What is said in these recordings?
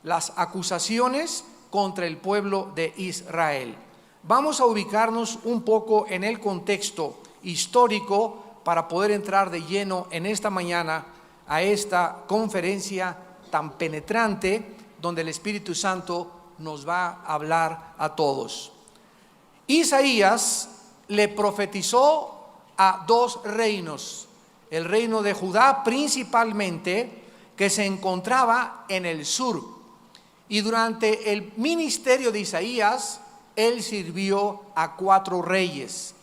las acusaciones contra el pueblo de Israel. Vamos a ubicarnos un poco en el contexto histórico para poder entrar de lleno en esta mañana a esta conferencia tan penetrante donde el Espíritu Santo nos va a hablar a todos. Isaías le profetizó a dos reinos, el reino de Judá principalmente, que se encontraba en el sur, y durante el ministerio de Isaías, él sirvió a 4 reyes.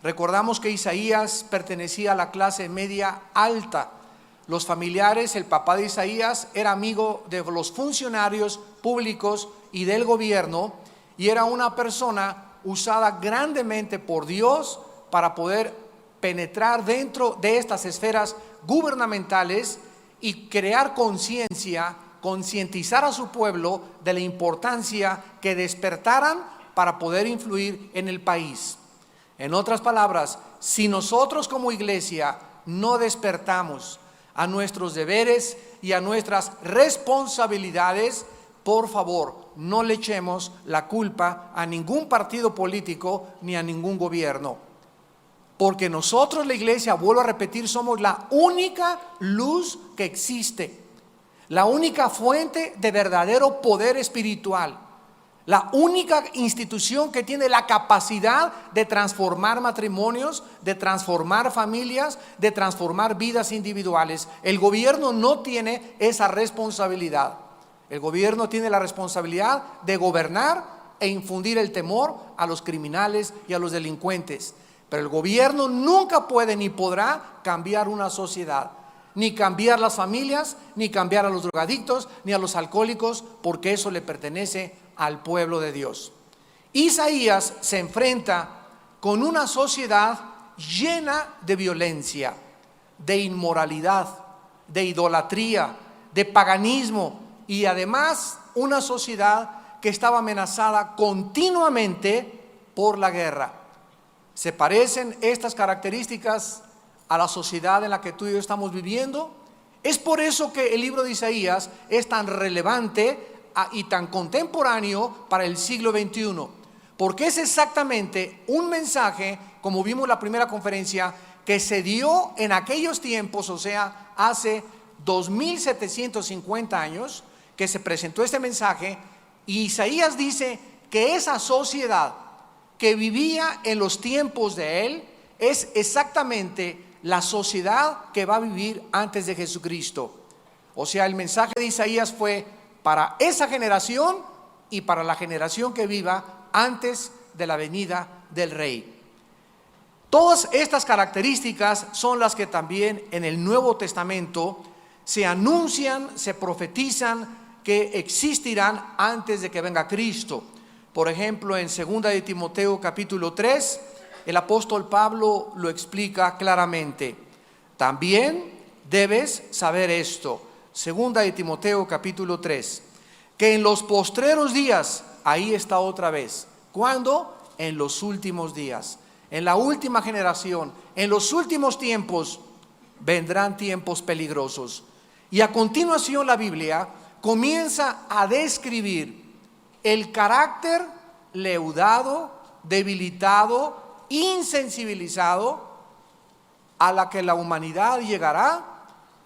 Recordamos que Isaías pertenecía a la clase media alta. Los familiares, el papá de Isaías era amigo de los funcionarios públicos y del gobierno, y era una persona usada grandemente por Dios para poder penetrar dentro de estas esferas gubernamentales y crear conciencia, concientizar a su pueblo de la importancia que despertaran para poder influir en el país. En otras palabras, si nosotros como iglesia no despertamos a nuestros deberes y a nuestras responsabilidades, por favor, no le echemos la culpa a ningún partido político ni a ningún gobierno. Porque nosotros, la iglesia, vuelvo a repetir, somos la única luz que existe, la única fuente de verdadero poder espiritual, la única institución que tiene la capacidad de transformar matrimonios, de transformar familias, de transformar vidas individuales. El gobierno no tiene esa responsabilidad. El gobierno tiene la responsabilidad de gobernar e infundir el temor a los criminales y a los delincuentes. Pero el gobierno nunca puede ni podrá cambiar una sociedad, ni cambiar las familias, ni cambiar a los drogadictos, ni a los alcohólicos, porque eso le pertenece al pueblo de Dios. Isaías se enfrenta con una sociedad llena de violencia, de inmoralidad, de idolatría, de paganismo, y además una sociedad que estaba amenazada continuamente por la guerra. ¿Se parecen estas características a la sociedad en la que tú y yo estamos viviendo? Es por eso que el libro de Isaías es tan relevante y tan contemporáneo para el siglo XXI, porque es exactamente un mensaje, como vimos en la primera conferencia, que se dio en aquellos tiempos, o sea, hace 2750 años, que se presentó este mensaje. Y Isaías dice que esa sociedad que vivía en los tiempos de él es exactamente la sociedad que va a vivir antes de Jesucristo. O sea, el mensaje de Isaías fue para esa generación y para la generación que viva antes de la venida del Rey. Todas estas características son las que también en el Nuevo Testamento se anuncian, se profetizan que existirán antes de que venga Cristo. Por ejemplo, en 2 de Timoteo capítulo 3, el apóstol Pablo lo explica claramente. También debes saber esto, 2 de Timoteo capítulo 3, que en los postreros días, ahí está otra vez. ¿Cuándo? En los últimos días, en la última generación, en los últimos tiempos, vendrán tiempos peligrosos. Y a continuación la Biblia comienza a describir el carácter leudado, debilitado, insensibilizado a la que la humanidad llegará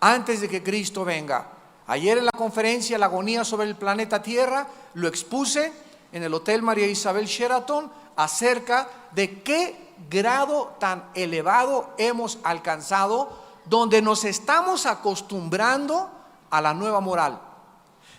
antes de que Cristo venga. Ayer en la conferencia La agonía sobre el planeta Tierra lo expuse en el Hotel María Isabel Sheraton acerca de qué grado tan elevado hemos alcanzado, donde nos estamos acostumbrando a la nueva moral.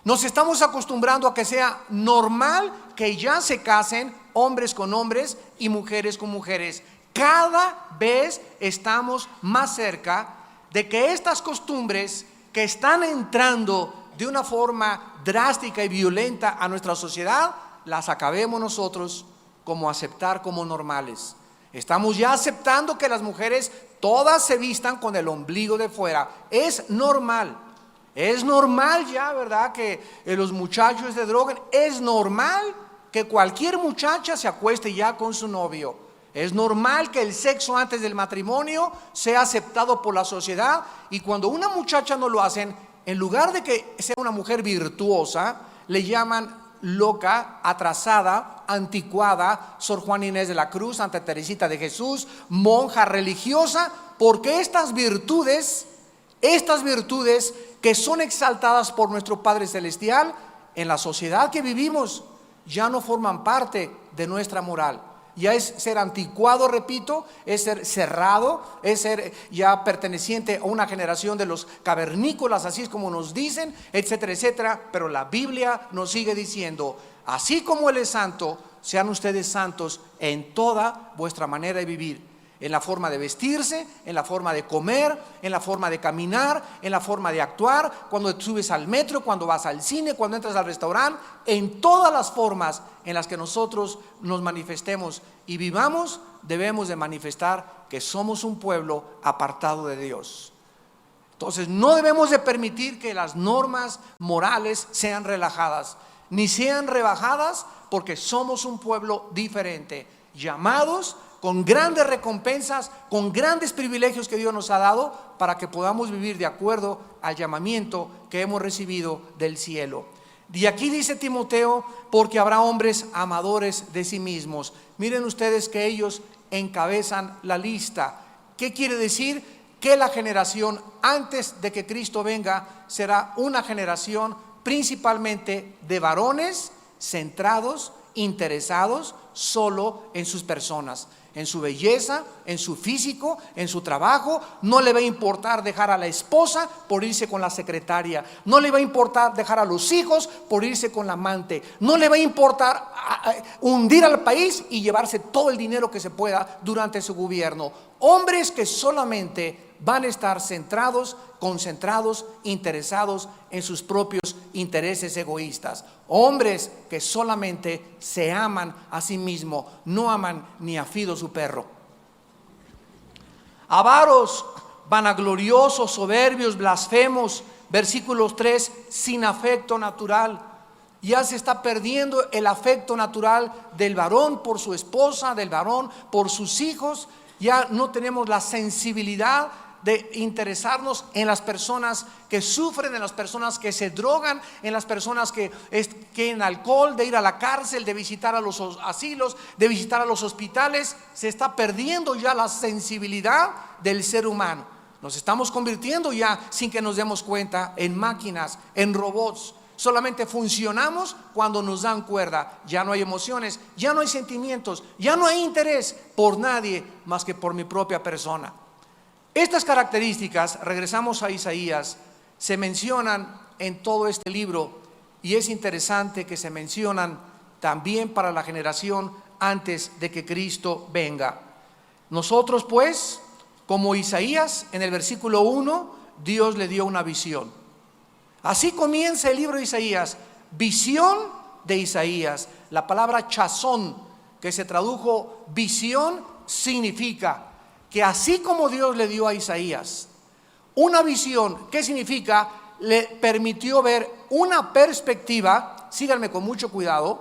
Nos estamos acostumbrando a que sea normal que ya se casen hombres con hombres y mujeres con mujeres. Cada vez estamos más cerca de que estas costumbres que están entrando de una forma drástica y violenta a nuestra sociedad, las acabemos nosotros como aceptar como normales. Estamos ya aceptando que las mujeres todas se vistan con el ombligo de fuera. Es normal. Es normal ya, ¿verdad?, que los muchachos se droguen. Es normal que cualquier muchacha se acueste ya con su novio. Es normal que el sexo antes del matrimonio sea aceptado por la sociedad. Y cuando una muchacha no lo hacen, en lugar de que sea una mujer virtuosa, le llaman loca, atrasada, anticuada, Sor Juana Inés de la Cruz, Santa Teresita de Jesús, monja religiosa, porque estas virtudes que son exaltadas por nuestro Padre Celestial, en la sociedad que vivimos, ya no forman parte de nuestra moral. Ya es ser anticuado, repito, es ser cerrado, es ser ya perteneciente a una generación de los cavernícolas, así es como nos dicen, etcétera, etcétera. Pero la Biblia nos sigue diciendo, así como Él es santo, sean ustedes santos en toda vuestra manera de vivir. En la forma de vestirse, en la forma de comer, en la forma de caminar, en la forma de actuar, cuando subes al metro, cuando vas al cine, cuando entras al restaurante, en todas las formas en las que nosotros nos manifestemos y vivamos, debemos de manifestar que somos un pueblo apartado de Dios. Entonces no debemos de permitir que las normas morales sean relajadas, ni sean rebajadas, porque somos un pueblo diferente, llamados con grandes recompensas, con grandes privilegios que Dios nos ha dado, para que podamos vivir de acuerdo al llamamiento que hemos recibido del cielo. Y aquí dice Timoteo, porque habrá hombres amadores de sí mismos. Miren ustedes que ellos encabezan la lista. ¿Qué quiere decir? Que la generación antes de que Cristo venga será una generación principalmente de varones centrados, interesados solo en sus personas, en su belleza, en su físico, en su trabajo. No le va a importar dejar a la esposa por irse con la secretaria, no le va a importar dejar a los hijos por irse con la amante, no le va a importar hundir al país y llevarse todo el dinero que se pueda durante su gobierno. Hombres que solamente van a estar centrados, concentrados, interesados en sus propios intereses egoístas. Hombres que solamente se aman a sí mismos, no aman ni a Fido su perro. Avaros, vanagloriosos, soberbios, blasfemos, versículos 3, sin afecto natural. Ya se está perdiendo el afecto natural del varón por su esposa, del varón por sus hijos. Ya no tenemos la sensibilidad de interesarnos en las personas que sufren, en las personas que se drogan, en las personas que en alcohol, de ir a la cárcel, de visitar a los asilos, de visitar a los hospitales. Se está perdiendo ya la sensibilidad del ser humano. Nos estamos convirtiendo ya, sin que nos demos cuenta, en máquinas, en robots. Solamente funcionamos cuando nos dan cuerda. Ya no hay emociones, ya no hay sentimientos, ya no hay interés por nadie más que por mi propia persona. Estas características, regresamos a Isaías, se mencionan en todo este libro, y es interesante que se mencionan también para la generación antes de que Cristo venga. Nosotros pues, como Isaías, en el versículo 1, Dios le dio una visión. Así comienza el libro de Isaías, visión de Isaías. La palabra chazón, que se tradujo visión, significa que así como Dios le dio a Isaías una visión, ¿qué significa? Le permitió ver una perspectiva, síganme con mucho cuidado,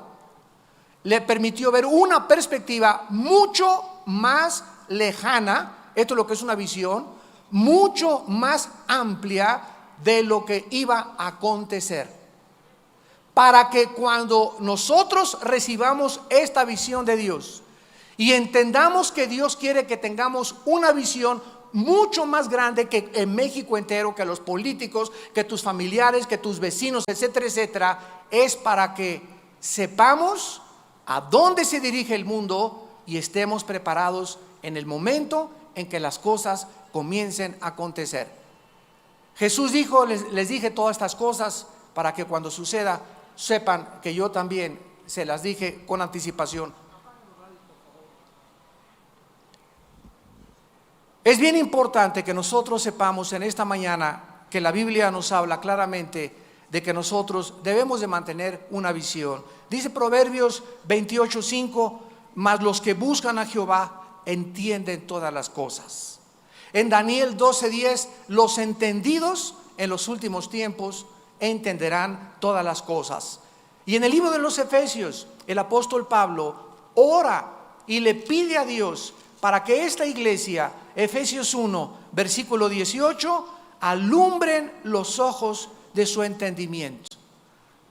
le permitió ver una perspectiva mucho más lejana, esto es lo que es una visión, mucho más amplia de lo que iba a acontecer, para que cuando nosotros recibamos esta visión de Dios y entendamos que Dios quiere que tengamos una visión mucho más grande que en México entero, que los políticos, que tus familiares, que tus vecinos, etcétera, etcétera, es para que sepamos a dónde se dirige el mundo y estemos preparados en el momento en que las cosas comiencen a acontecer. Jesús dijo, les dije todas estas cosas para que cuando suceda sepan que yo también se las dije con anticipación. Es bien importante que nosotros sepamos en esta mañana que la Biblia nos habla claramente de que nosotros debemos de mantener una visión. Dice Proverbios 28:5, mas los que buscan a Jehová entienden todas las cosas. En Daniel 12:10, los entendidos en los últimos tiempos entenderán todas las cosas. Y en el libro de los Efesios, el apóstol Pablo ora y le pide a Dios para que esta iglesia, Efesios 1, versículo 18, alumbren los ojos de su entendimiento,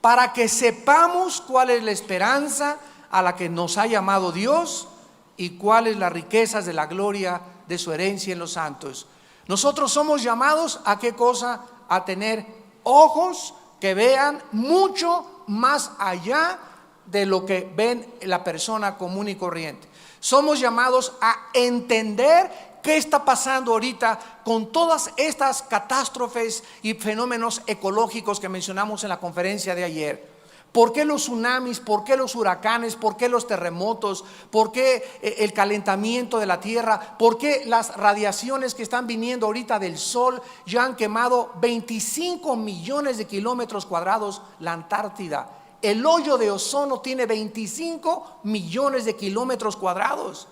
para que sepamos cuál es la esperanza a la que nos ha llamado Dios y cuáles las riquezas de la gloria de su herencia en los santos. Nosotros somos llamados a qué cosa? A tener ojos que vean mucho más allá de lo que ven la persona común y corriente. Somos llamados a entender qué está pasando ahorita con todas estas catástrofes y fenómenos ecológicos que mencionamos en la conferencia de ayer. ¿Por qué los tsunamis? ¿Por qué los huracanes? ¿Por qué los terremotos? ¿Por qué el calentamiento de la tierra? ¿Por qué las radiaciones que están viniendo ahorita del sol ya han quemado 25 millones de kilómetros cuadrados la Antártida? El hoyo de ozono tiene 25 millones de kilómetros cuadrados.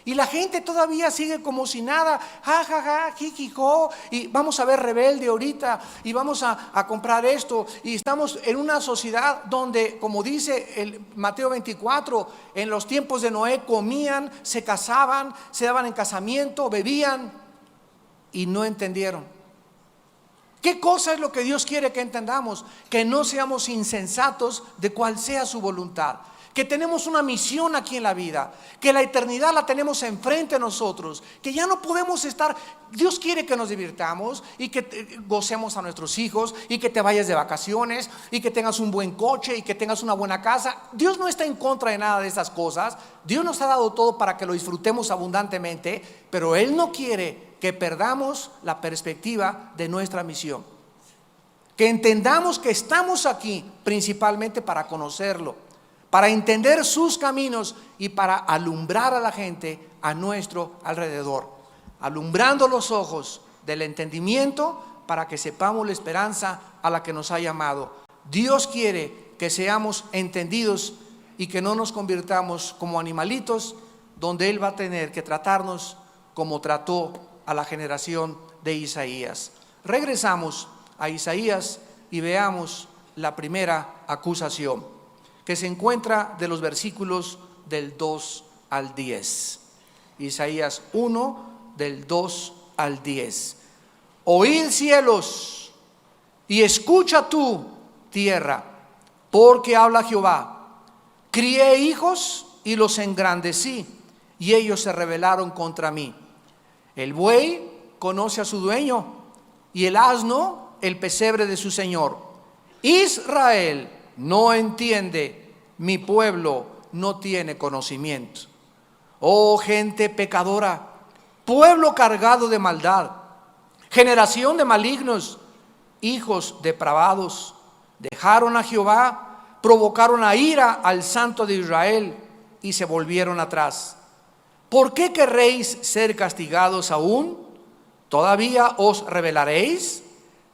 Y la gente todavía sigue como si nada, ja, ja, ja, jijijo, y vamos a ver Rebelde ahorita, y vamos a comprar esto. Y estamos en una sociedad donde, como dice el Mateo 24, en los tiempos de Noé comían, se casaban, se daban en casamiento, bebían, y no entendieron. ¿Qué cosa es lo que Dios quiere que entendamos? Que no seamos insensatos de cuál sea su voluntad. Que tenemos una misión aquí en la vida, que la eternidad la tenemos enfrente de nosotros, que ya no podemos estar. Dios quiere que nos divirtamos y que gocemos a nuestros hijos y que te vayas de vacaciones y que tengas un buen coche y que tengas una buena casa. Dios no está en contra de nada de esas cosas. Dios nos ha dado todo para que lo disfrutemos abundantemente, pero Él no quiere que perdamos la perspectiva de nuestra misión. Que entendamos que estamos aquí principalmente para conocerlo, para entender sus caminos y para alumbrar a la gente a nuestro alrededor, alumbrando los ojos del entendimiento para que sepamos la esperanza a la que nos ha llamado. Dios quiere que seamos entendidos y que no nos convirtamos como animalitos, donde Él va a tener que tratarnos como trató a la generación de Isaías. Regresamos a Isaías y veamos la primera acusación, que se encuentra de los versículos del 2 al 10. Isaías 1, del 2 al 10. Oíd cielos y escucha tú tierra, porque habla Jehová. Crié hijos y los engrandecí, y ellos se rebelaron contra mí. El buey conoce a su dueño, y el asno el pesebre de su señor. Israel no entiende, mi pueblo no tiene conocimiento. Oh gente pecadora, pueblo cargado de maldad, generación de malignos, hijos depravados, dejaron a Jehová, provocaron a ira al Santo de Israel y se volvieron atrás. ¿Por qué querréis ser castigados aún? ¿Todavía os rebelaréis?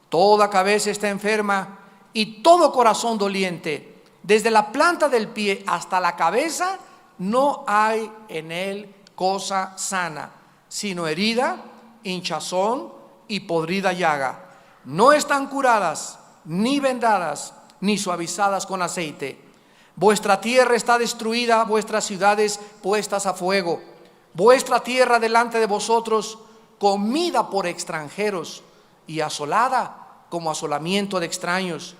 Toda cabeza está enferma y todo corazón doliente, desde la planta del pie hasta la cabeza, no hay en él cosa sana, sino herida, hinchazón y podrida llaga. No están curadas, ni vendadas, ni suavizadas con aceite. Vuestra tierra está destruida, vuestras ciudades puestas a fuego. Vuestra tierra delante de vosotros, comida por extranjeros y asolada como asolamiento de extraños.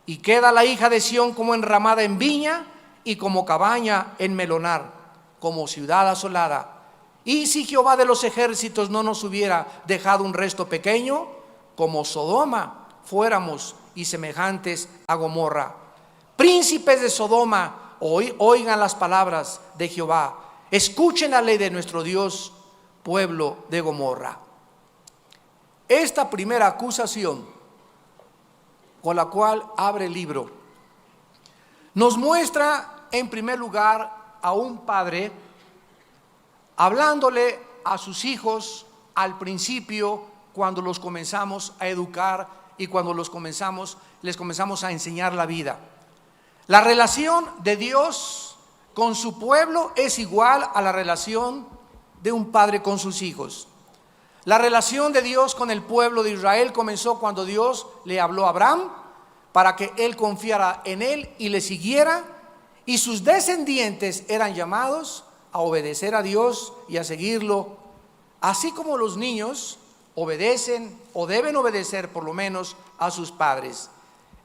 Y queda la hija de Sión como enramada en viña y como cabaña en melonar, como ciudad asolada. Y si Jehová de los ejércitos no nos hubiera dejado un resto pequeño, como Sodoma fuéramos y semejantes a Gomorra. Príncipes de Sodoma, oigan las palabras de Jehová, escuchen la ley de nuestro Dios, pueblo de Gomorra. Esta primera acusación con la cual abre el libro nos muestra en primer lugar a un padre hablándole a sus hijos al principio, cuando los comenzamos a educar y cuando les comenzamos a enseñar la vida. La relación de Dios con su pueblo es igual a la relación de un padre con sus hijos. La relación de Dios con el pueblo de Israel comenzó cuando Dios le habló a Abraham para que él confiara en él y le siguiera, y sus descendientes eran llamados a obedecer a Dios y a seguirlo, así como los niños obedecen o deben obedecer por lo menos a sus padres.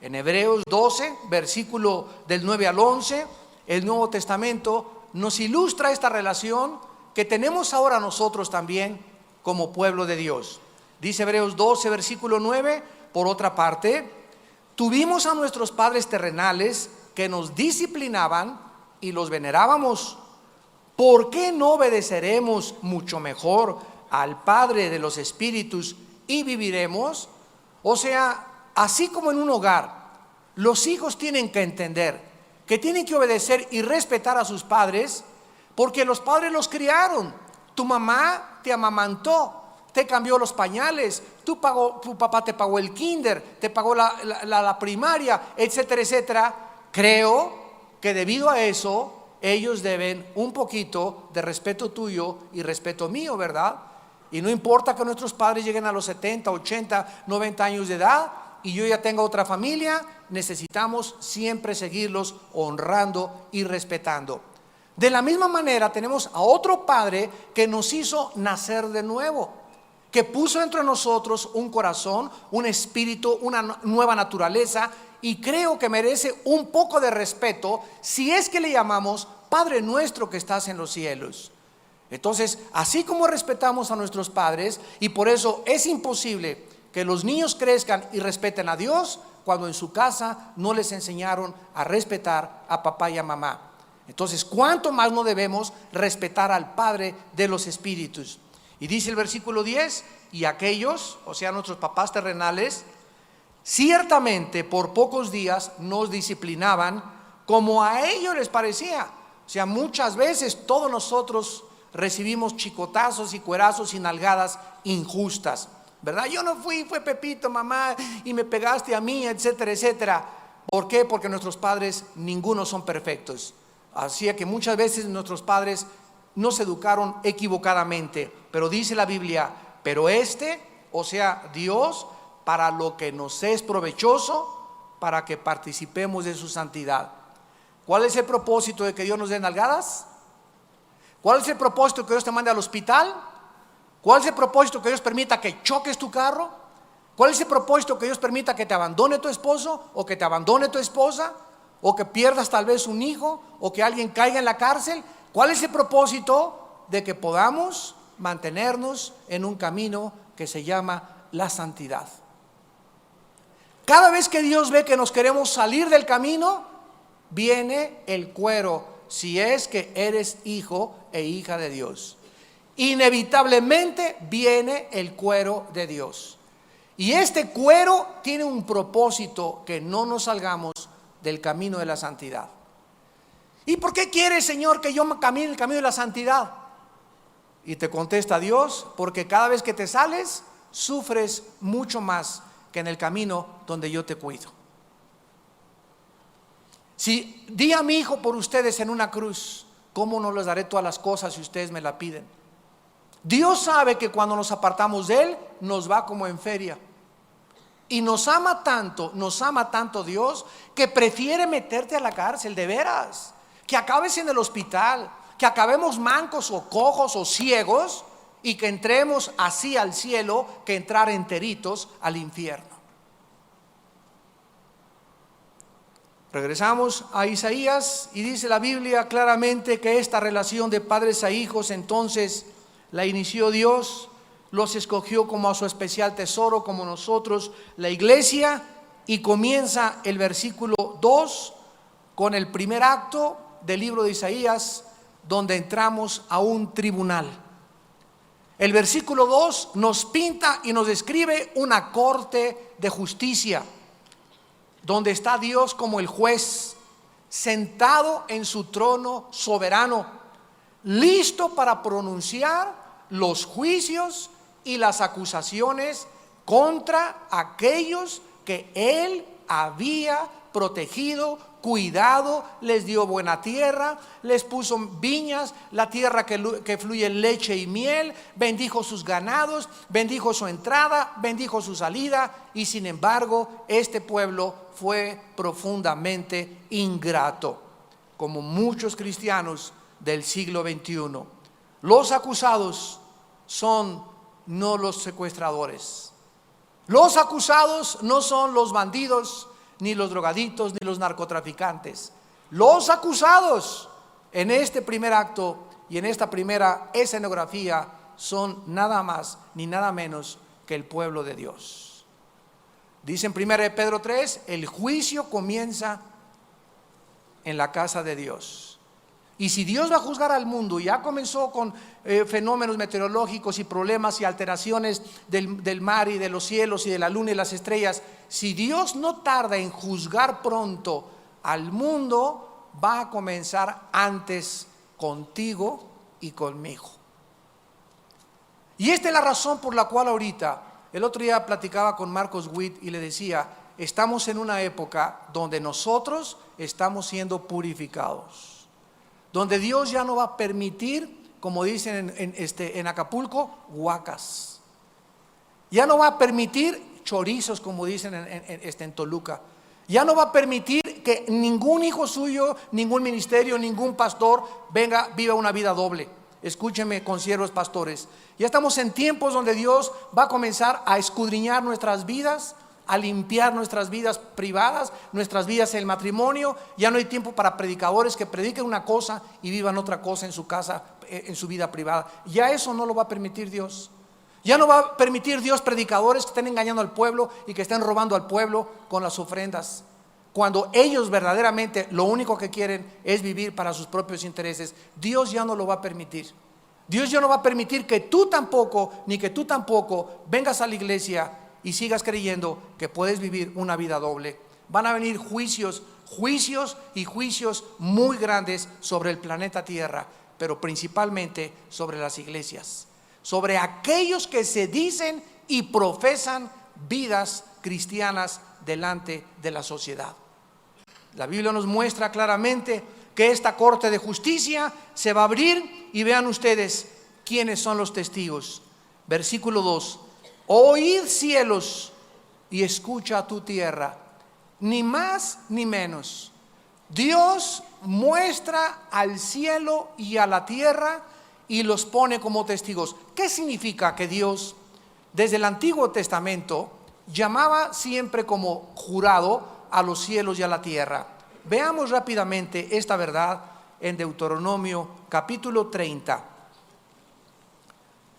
En Hebreos 12, versículo del 9 al 11, el Nuevo Testamento nos ilustra esta relación que tenemos ahora nosotros también como pueblo de Dios. Dice Hebreos 12, versículo 9, por otra parte, tuvimos a nuestros padres terrenales que nos disciplinaban y los venerábamos. ¿Por qué no obedeceremos mucho mejor al Padre de los Espíritus y viviremos? O sea, así como en un hogar, los hijos tienen que entender que tienen que obedecer y respetar a sus padres, porque los padres los criaron. Tu mamá te amamantó, te cambió los pañales, tu papá te pagó el kinder, te pagó la primaria, etcétera, etcétera. Creo que debido a eso, ellos deben un poquito de respeto tuyo y respeto mío, ¿verdad? Y no importa que nuestros padres lleguen a los 70, 80, 90 años de edad y yo ya tenga otra familia, necesitamos siempre seguirlos honrando y respetando. De la misma manera tenemos a otro Padre que nos hizo nacer de nuevo, que puso entre nosotros un corazón, un espíritu, una nueva naturaleza, y creo que merece un poco de respeto si es que le llamamos Padre nuestro que estás en los cielos. Entonces, así como respetamos a nuestros padres, y por eso es imposible que los niños crezcan y respeten a Dios cuando en su casa no les enseñaron a respetar a papá y a mamá. Entonces, ¿cuánto más no debemos respetar al Padre de los Espíritus? Y dice el versículo 10, y aquellos, o sea nuestros papás terrenales, ciertamente por pocos días nos disciplinaban como a ellos les parecía. O sea, muchas veces todos nosotros recibimos chicotazos y cuerazos y nalgadas injustas, ¿verdad? Yo no fui, fue Pepito, mamá, y me pegaste a mí, etcétera, etcétera. ¿Por qué? Porque nuestros padres, ninguno son perfectos. Así que muchas veces nuestros padres nos educaron equivocadamente. Pero dice la Biblia, pero o sea, Dios, para lo que nos es provechoso, para que participemos de su santidad. ¿Cuál es el propósito de que Dios nos dé nalgadas? ¿Cuál es el propósito que Dios te mande al hospital? ¿Cuál es el propósito que Dios permita que choques tu carro? ¿Cuál es el propósito que Dios permita que te abandone tu esposo o que te abandone tu esposa? ¿O que pierdas tal vez un hijo? ¿O que alguien caiga en la cárcel? ¿Cuál es el propósito? De que podamos mantenernos en un camino que se llama la santidad. Cada vez que Dios ve que nos queremos salir del camino, viene el cuero, si es que eres hijo e hija de Dios. Inevitablemente viene el cuero de Dios. Y este cuero tiene un propósito: que no nos salgamos del camino de la santidad. ¿Y por qué quieres, Señor, que yo camine el camino de la santidad? Y te contesta Dios: porque cada vez que te sales, sufres mucho más que en el camino donde yo te cuido. Si di a mi hijo por ustedes en una cruz, ¿cómo no les daré todas las cosas si ustedes me la piden? Dios sabe que cuando nos apartamos de Él, nos va como en feria. Y nos ama tanto Dios, que prefiere meterte a la cárcel, de veras, que acabes en el hospital, que acabemos mancos o cojos o ciegos, y que entremos así al cielo, que entrar enteritos al infierno. Regresamos a Isaías y dice la Biblia claramente que esta relación de padres a hijos entonces la inició Dios, los escogió como a su especial tesoro, como nosotros, la iglesia, y comienza el versículo 2 con el primer acto del libro de Isaías, donde entramos a un tribunal. El versículo 2 nos pinta y nos describe una corte de justicia, donde está Dios como el juez, sentado en su trono soberano, listo para pronunciar los juicios y las acusaciones contra aquellos que Él había protegido, cuidado, les dio buena tierra, les puso viñas, la tierra que fluye leche y miel, bendijo sus ganados, bendijo su entrada, bendijo su salida, y sin embargo este pueblo fue profundamente ingrato, como muchos cristianos del siglo XXI. Los acusados son no los secuestradores, los acusados no son los bandidos, ni los drogadictos, ni los narcotraficantes. Los acusados en este primer acto y en esta primera escenografía son nada más ni nada menos que el pueblo de Dios. Dice en 1 Pedro 3, el juicio comienza en la casa de Dios. Y si Dios va a juzgar al mundo, ya comenzó con fenómenos meteorológicos y problemas y alteraciones del mar y de los cielos y de la luna y las estrellas, si Dios no tarda en juzgar pronto al mundo, va a comenzar antes contigo y conmigo. Y esta es la razón por la cual ahorita, el otro día platicaba con Marcos Witt y le decía, estamos en una época donde nosotros estamos siendo purificados, donde Dios ya no va a permitir, como dicen en Acapulco, huacas. Ya no va a permitir chorizos, como dicen en Toluca. Ya no va a permitir que ningún hijo suyo, ningún ministerio, ningún pastor viva una vida doble. Escúchenme, consiervos pastores. Ya estamos en tiempos donde Dios va a comenzar a escudriñar nuestras vidas, a limpiar nuestras vidas privadas, nuestras vidas en el matrimonio. Ya no hay tiempo para predicadores que prediquen una cosa y vivan otra cosa en su casa, en su vida privada. Ya eso no lo va a permitir Dios. Ya no va a permitir Dios predicadores que estén engañando al pueblo y que estén robando al pueblo con las ofrendas, cuando ellos verdaderamente lo único que quieren es vivir para sus propios intereses. Dios ya no lo va a permitir. Dios ya no va a permitir que tú tampoco, ni que tú tampoco vengas a la iglesia y sigas creyendo que puedes vivir una vida doble. Van a venir juicios y juicios muy grandes sobre el planeta Tierra, pero principalmente sobre las iglesias, sobre aquellos que se dicen y profesan vidas cristianas delante de la sociedad. La Biblia nos muestra claramente que esta corte de justicia se va a abrir, y vean ustedes quiénes son los testigos. Versículo 2: oíd cielos y escucha tu tierra, ni más ni menos. Dios muestra al cielo y a la tierra y los pone como testigos. ¿Qué significa que Dios desde el Antiguo Testamento llamaba siempre como jurado a los cielos y a la tierra? Veamos rápidamente esta verdad en Deuteronomio capítulo 30,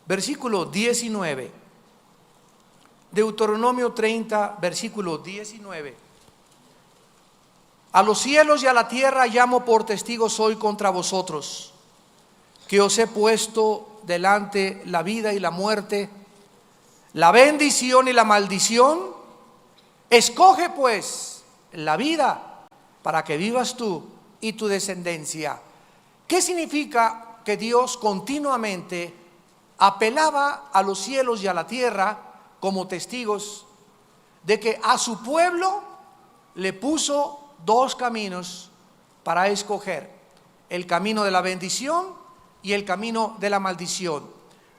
versículo 19. Deuteronomio 30, versículo 19. A los cielos y a la tierra llamo por testigos hoy contra vosotros, que os he puesto delante la vida y la muerte, la bendición y la maldición. Escoge pues la vida para que vivas tú y tu descendencia. ¿Qué significa que Dios continuamente apelaba a los cielos y a la tierra como testigos de que a su pueblo le puso dos caminos para escoger: el camino de la bendición y el camino de la maldición?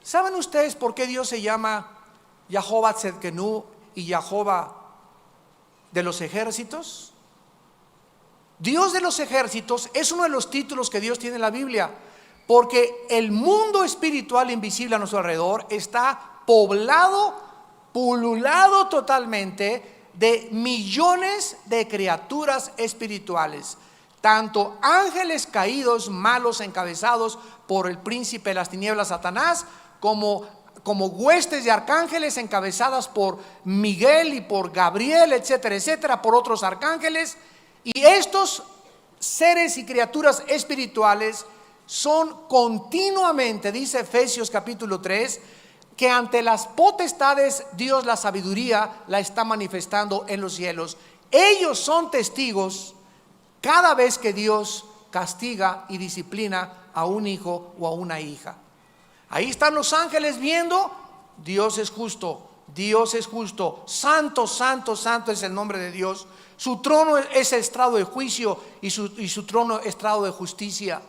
¿Saben ustedes por qué Dios se llama Jehová Tzedkenu y Jehová de los ejércitos? Dios de los ejércitos es uno de los títulos que Dios tiene en la Biblia, porque el mundo espiritual invisible a nuestro alrededor está poblado, pululado totalmente de millones de criaturas espirituales, tanto ángeles caídos, malos, encabezados por el príncipe de las tinieblas, Satanás, como huestes de arcángeles encabezadas por Miguel y por Gabriel, etcétera, etcétera, por otros arcángeles. Y estos seres y criaturas espirituales son continuamente, dice Efesios capítulo 3, que ante las potestades Dios la sabiduría la está manifestando en los cielos. Ellos son testigos cada vez que Dios castiga y disciplina a un hijo o a una hija. Ahí están los ángeles viendo. Dios es justo, Dios es justo, santo, santo, santo es el nombre de Dios. Su trono es estrado de juicio y su trono estrado de justicia.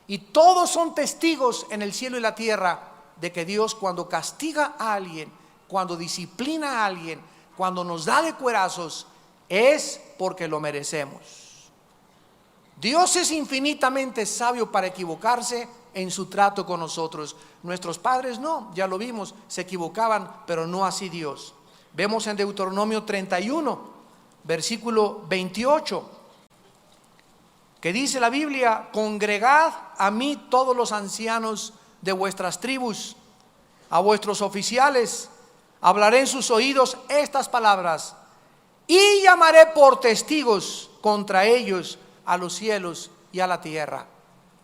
Y todos son testigos en el cielo y la tierra de que Dios, cuando castiga a alguien, cuando disciplina a alguien, cuando nos da de cuerazos, es porque lo merecemos. Dios es infinitamente sabio para equivocarse en su trato con nosotros. Nuestros padres no, ya lo vimos, se equivocaban, pero no así Dios. Vemos en Deuteronomio 31, versículo 28, que dice la Biblia: congregad a mí todos los ancianos de vuestras tribus, a vuestros oficiales, hablaré en sus oídos estas palabras, y llamaré por testigos contra ellos a los cielos y a la tierra.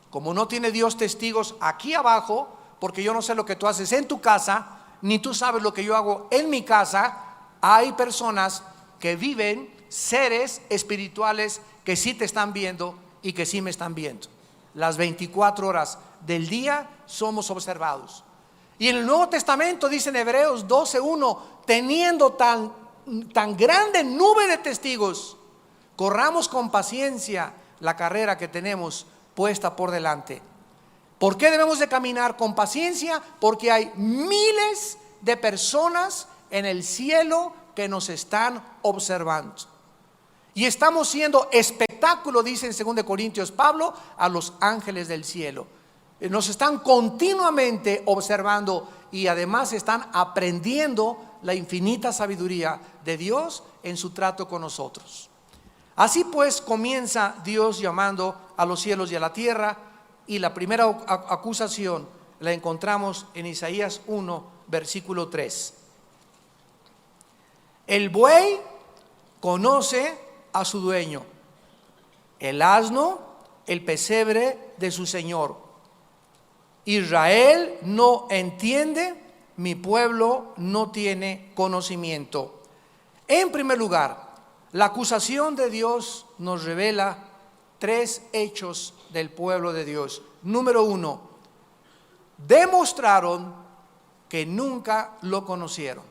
Como no tiene Dios testigos aquí abajo, porque yo no sé lo que tú haces en tu casa, ni tú sabes lo que yo hago en mi casa, hay personas que viven, seres espirituales que sí te están viendo y que sí me están viendo. Las 24 horas del día somos observados. Y en el Nuevo Testamento dice en Hebreos 12:1, teniendo tan grande nube de testigos, corramos con paciencia la carrera que tenemos puesta por delante. ¿Por qué debemos de caminar con paciencia? Porque hay miles de personas en el cielo que nos están observando. Y estamos siendo espectáculo, dice en 2 Corintios Pablo, a los ángeles del cielo. Nos están continuamente observando y además están aprendiendo la infinita sabiduría de Dios en su trato con nosotros. Así pues comienza Dios llamando a los cielos y a la tierra, y la primera acusación la encontramos en Isaías 1, versículo 3. El buey conoce a su dueño, el asno el pesebre de su señor. Israel no entiende, mi pueblo no tiene conocimiento. En primer lugar, la acusación de Dios nos revela tres hechos del pueblo de Dios. Número 1, demostraron que nunca lo conocieron.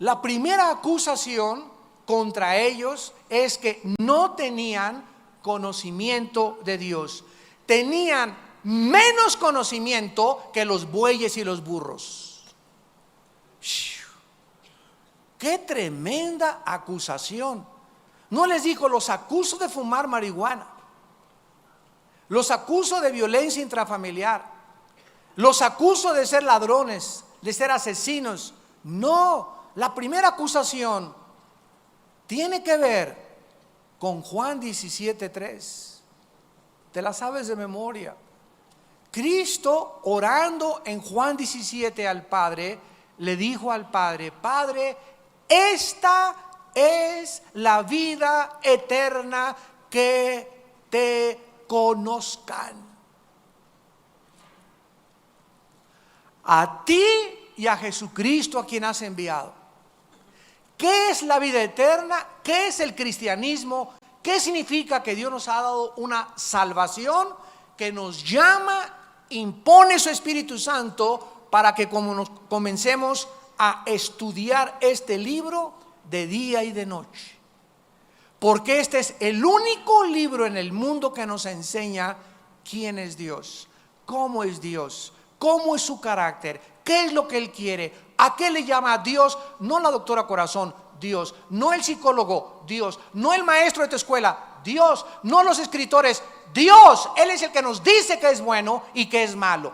La primera acusación contra ellos es que no tenían conocimiento de Dios. Tenían menos conocimiento que los bueyes y los burros. ¡Qué tremenda acusación! No les dijo: los acuso de fumar marihuana, los acuso de violencia intrafamiliar, los acuso de ser ladrones, de ser asesinos. No, la primera acusación tiene que ver con Juan 17:3. Te la sabes de memoria. Cristo, orando en Juan 17 al Padre, le dijo al Padre: Padre, esta es la vida eterna, que te conozcan a ti y a Jesucristo, a quien has enviado. ¿Qué es la vida eterna? ¿Qué es el cristianismo? ¿Qué significa? Que Dios nos ha dado una salvación que nos llama, impone su Espíritu Santo para que comencemos a estudiar este libro de día y de noche. Porque este es el único libro en el mundo que nos enseña quién es Dios, cómo es Dios, cómo es su carácter, qué es lo que Él quiere, a qué le llama a Dios. No la doctora Corazón, Dios. No el psicólogo, Dios. No el maestro de tu escuela, Dios. No los escritores, Dios. Él es el que nos dice qué es bueno y qué es malo.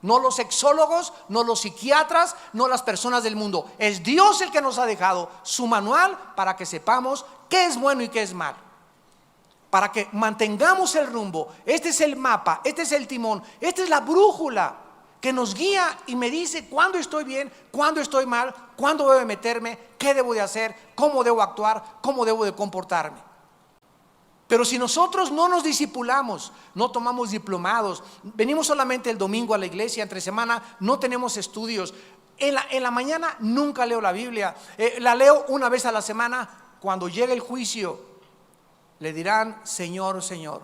No los sexólogos, no los psiquiatras, no las personas del mundo. Es Dios el que nos ha dejado su manual para que sepamos qué es bueno y qué es malo, para que mantengamos el rumbo. Este es el mapa, este es el timón, esta es la brújula que nos guía y me dice cuándo estoy bien, cuándo estoy mal, cuándo debo meterme, qué debo de hacer, cómo debo actuar, cómo debo de comportarme. Pero si nosotros no nos discipulamos, no tomamos diplomados, venimos solamente el domingo a la iglesia, entre semana no tenemos estudios, en la mañana nunca leo la Biblia, la leo una vez a la semana. Cuando llegue el juicio le dirán: Señor, Señor.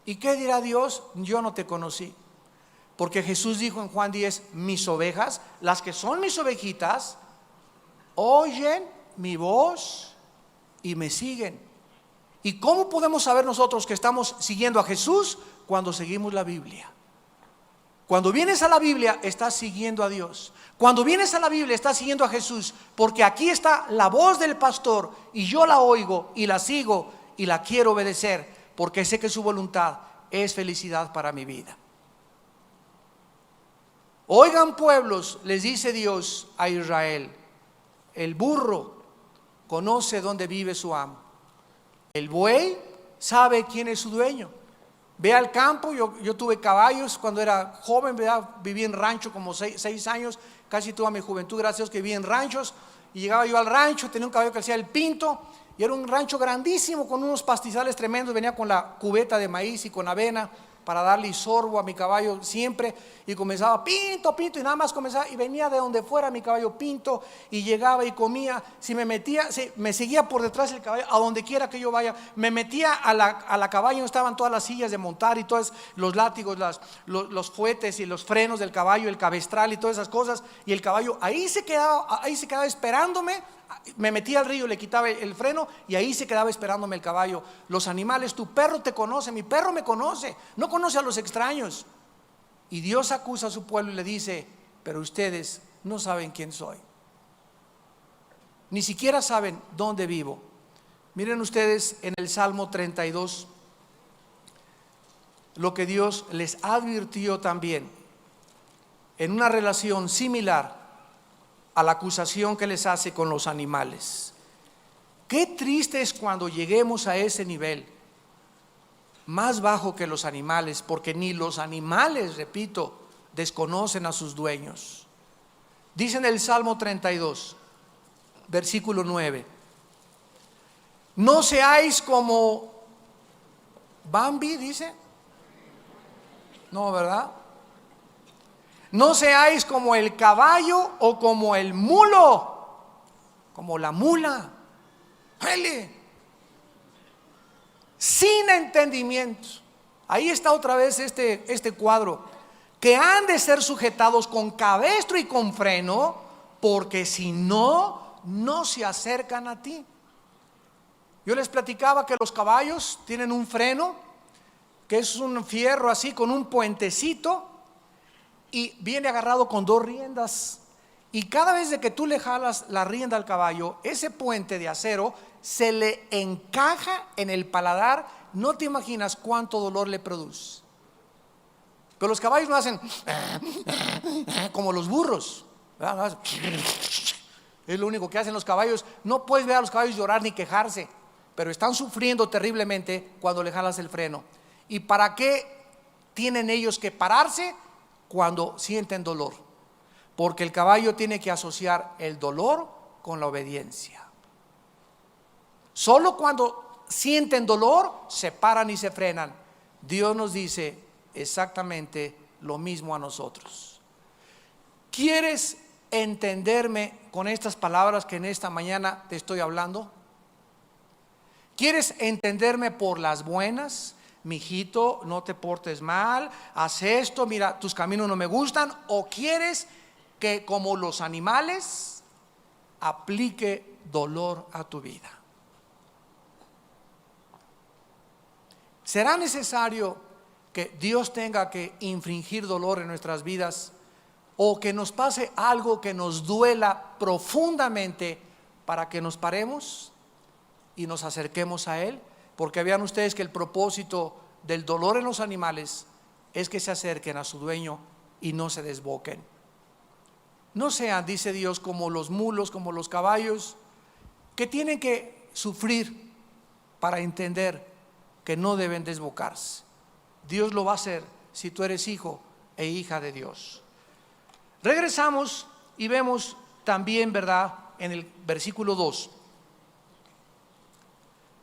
¿Y qué dirá Dios? Yo no te conocí. Porque Jesús dijo en Juan 10: mis ovejas, las que son mis ovejitas, oyen mi voz y me siguen. ¿Y cómo podemos saber nosotros que estamos siguiendo a Jesús? Cuando seguimos la Biblia. Cuando vienes a la Biblia, estás siguiendo a Dios. Cuando vienes a la Biblia, estás siguiendo a Jesús, porque aquí está la voz del pastor y yo la oigo y la sigo y la quiero obedecer, porque sé que su voluntad es felicidad para mi vida. Oigan, pueblos, les dice Dios a Israel: el burro conoce dónde vive su amo. El buey sabe quién es su dueño. Ve al campo. Yo tuve caballos cuando era joven, ¿verdad? Viví en rancho como 6 años, casi toda mi juventud, gracias a Dios que viví en ranchos. Y llegaba yo al rancho, tenía un caballo que hacía el pinto, y era un rancho grandísimo con unos pastizales tremendos. Venía con la cubeta de maíz y con avena para darle sorbo a mi caballo siempre, y comenzaba pinto, pinto, y nada más comenzaba, y venía de donde fuera mi caballo pinto, y llegaba y comía. Si me metía, me seguía por detrás el caballo, a donde quiera que yo vaya, me metía a la caballo donde estaban todas las sillas de montar y todos los látigos, los fuetes y los frenos del caballo, el cabestral y todas esas cosas, y el caballo ahí se quedaba esperándome. Me metía al río, le quitaba el freno y ahí se quedaba esperándome el caballo. Los animales, tu perro te conoce, mi perro me conoce, no conoce a los extraños. Y Dios acusa a su pueblo y le dice: pero ustedes no saben quién soy, ni siquiera saben dónde vivo. Miren ustedes en el Salmo 32 lo que Dios les advirtió también en una relación similar a la acusación que les hace con los animales. Qué triste es cuando lleguemos a ese nivel, más bajo que los animales, porque ni los animales, repito, desconocen a sus dueños. Dice en el Salmo 32, versículo 9: no seáis como Bambi, dice. No, ¿verdad? No seáis como el caballo o como el mulo, como la mula, sin entendimiento. Ahí está otra vez este cuadro: que han de ser sujetados con cabestro y con freno, porque si no, no se acercan a ti. Yo les platicaba que los caballos tienen un freno, que es un fierro así con un puentecito, y viene agarrado con 2 riendas, y cada vez de que tú le jalas la rienda al caballo, ese puente de acero se le encaja en el paladar. No te imaginas cuánto dolor le produce. Pero los caballos no hacen como los burros, ¿verdad? Es lo único que hacen los caballos. No puedes ver a los caballos llorar ni quejarse, pero están sufriendo terriblemente cuando le jalas el freno. ¿Y para qué tienen ellos que pararse? Cuando sienten dolor, porque el caballo tiene que asociar el dolor con la obediencia. Solo cuando sienten dolor se paran y se frenan. Dios nos dice exactamente lo mismo a nosotros. ¿Quieres entenderme con estas palabras que en esta mañana te estoy hablando? ¿Quieres entenderme por las buenas? Mijito, no te portes mal, haz esto, mira, tus caminos no me gustan. ¿O quieres que, como los animales, aplique dolor a tu vida? ¿Será necesario que Dios tenga que infringir dolor en nuestras vidas, o que nos pase algo que nos duela profundamente para que nos paremos y nos acerquemos a Él? Porque vean ustedes que el propósito del dolor en los animales es que se acerquen a su dueño y no se desboquen. No sean, dice Dios, como los mulos, como los caballos, que tienen que sufrir para entender que no deben desbocarse. Dios lo va a hacer si tú eres hijo e hija de Dios. Regresamos y vemos también, ¿verdad?, en el versículo 2,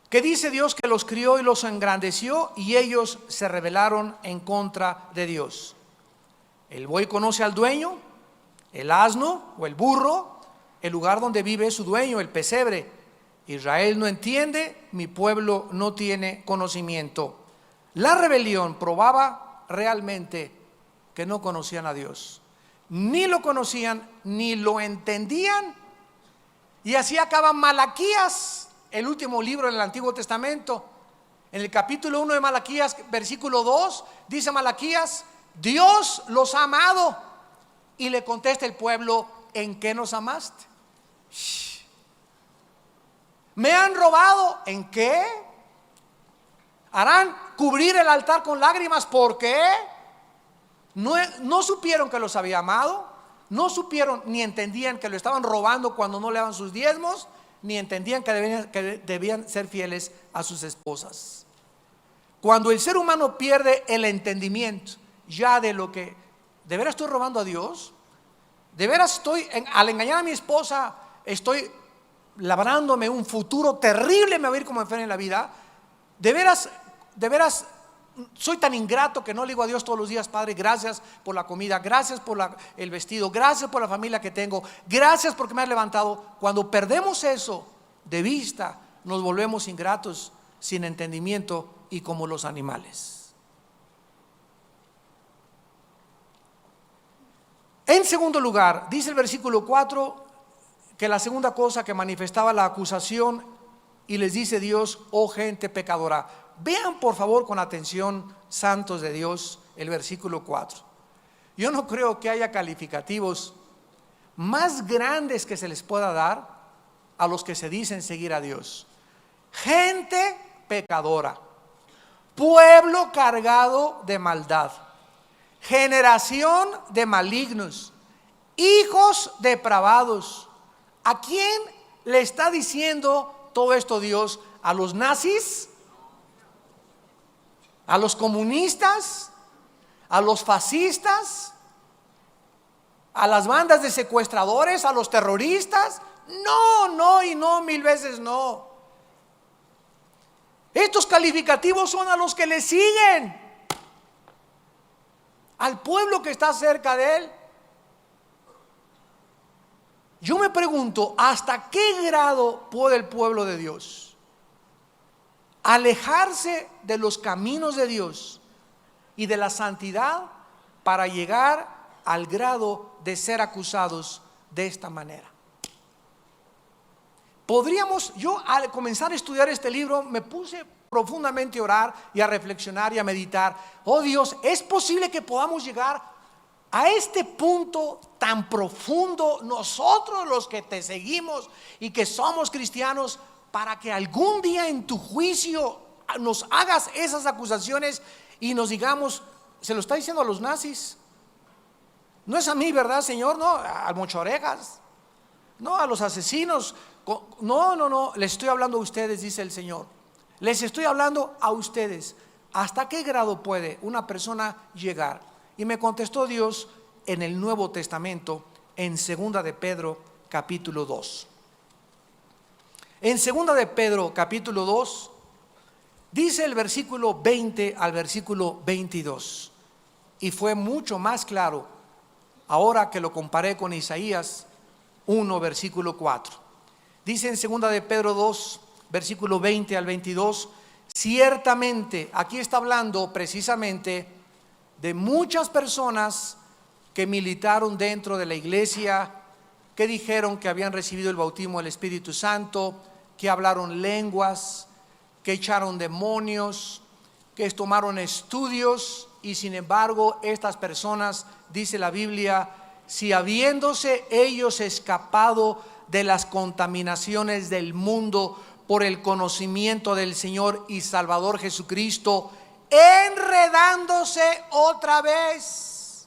que dice Dios que los crió y los engrandeció, y ellos se rebelaron en contra de Dios. El buey conoce al dueño, el asno o el burro, el lugar donde vive su dueño, el pesebre. Israel no entiende, mi pueblo no tiene conocimiento. La rebelión probaba realmente que no conocían a Dios. Ni lo conocían, ni lo entendían. Y así acaba Malaquías, el último libro del Antiguo Testamento. En el capítulo 1 de Malaquías, versículo 2, dice Malaquías: Dios los ha amado. Y le contesta el pueblo: ¿en qué nos amaste? ¿Me han robado? ¿En qué? ¿Harán cubrir el altar con lágrimas? ¿Por qué? No supieron que los había amado, no supieron ni entendían que lo estaban robando cuando no le daban sus diezmos. ni entendían que debían ser fieles a sus esposas. Cuando el ser humano pierde el entendimiento ya de lo que, ¿de veras estoy robando a Dios? ¿De veras al engañar a mi esposa, estoy labrándome un futuro terrible, me va a ir como enfermo en la vida? ¿De veras soy tan ingrato que no le digo a Dios todos los días: Padre, gracias por la comida, gracias por el vestido, gracias por la familia que tengo, gracias porque me has levantado? Cuando perdemos eso de vista, nos volvemos ingratos, sin entendimiento y como los animales. En segundo lugar, dice el versículo 4 que la segunda cosa que manifestaba la acusación, y les dice Dios: oh gente pecadora. Vean por favor con atención, santos de Dios, el versículo 4. Yo no creo que haya calificativos más grandes que se les pueda dar a los que se dicen seguir a Dios. Gente pecadora, pueblo cargado de maldad, generación de malignos, hijos depravados. ¿A quién le está diciendo todo esto Dios? ¿A los nazis? ¿A los comunistas? ¿A los fascistas? ¿A las bandas de secuestradores? ¿A los terroristas? No, y no, mil veces no. Estos calificativos son a los que le siguen, al pueblo que está cerca de él. Yo me pregunto, ¿hasta qué grado puede el pueblo de Dios alejarse de los caminos de Dios y de la santidad para llegar al grado de ser acusados de esta manera? Yo al comenzar a estudiar este libro me puse profundamente a orar y a reflexionar y a meditar. Oh Dios, ¿es posible que podamos llegar a este punto tan profundo nosotros los que te seguimos y que somos cristianos, para que algún día en tu juicio nos hagas esas acusaciones y nos digamos: se lo está diciendo a los nazis? No es a mí, ¿verdad, Señor? No, al mochorejas, no, a los asesinos. No, les estoy hablando a ustedes, dice el Señor. Les estoy hablando a ustedes. ¿Hasta qué grado puede una persona llegar? Y me contestó Dios en el Nuevo Testamento, en 2 de Pedro capítulo 2. En 2 de Pedro capítulo 2 dice el versículo 20 al versículo 22, y fue mucho más claro ahora que lo comparé con Isaías 1 versículo 4. Dice en 2 de Pedro 2 versículo 20 al 22: ciertamente, aquí está hablando precisamente de muchas personas que militaron dentro de la iglesia, que dijeron que habían recibido el bautismo del Espíritu Santo, que hablaron lenguas, que echaron demonios, que tomaron estudios, y sin embargo estas personas, dice la Biblia, si habiéndose ellos escapado de las contaminaciones del mundo por el conocimiento del Señor y Salvador Jesucristo, enredándose otra vez.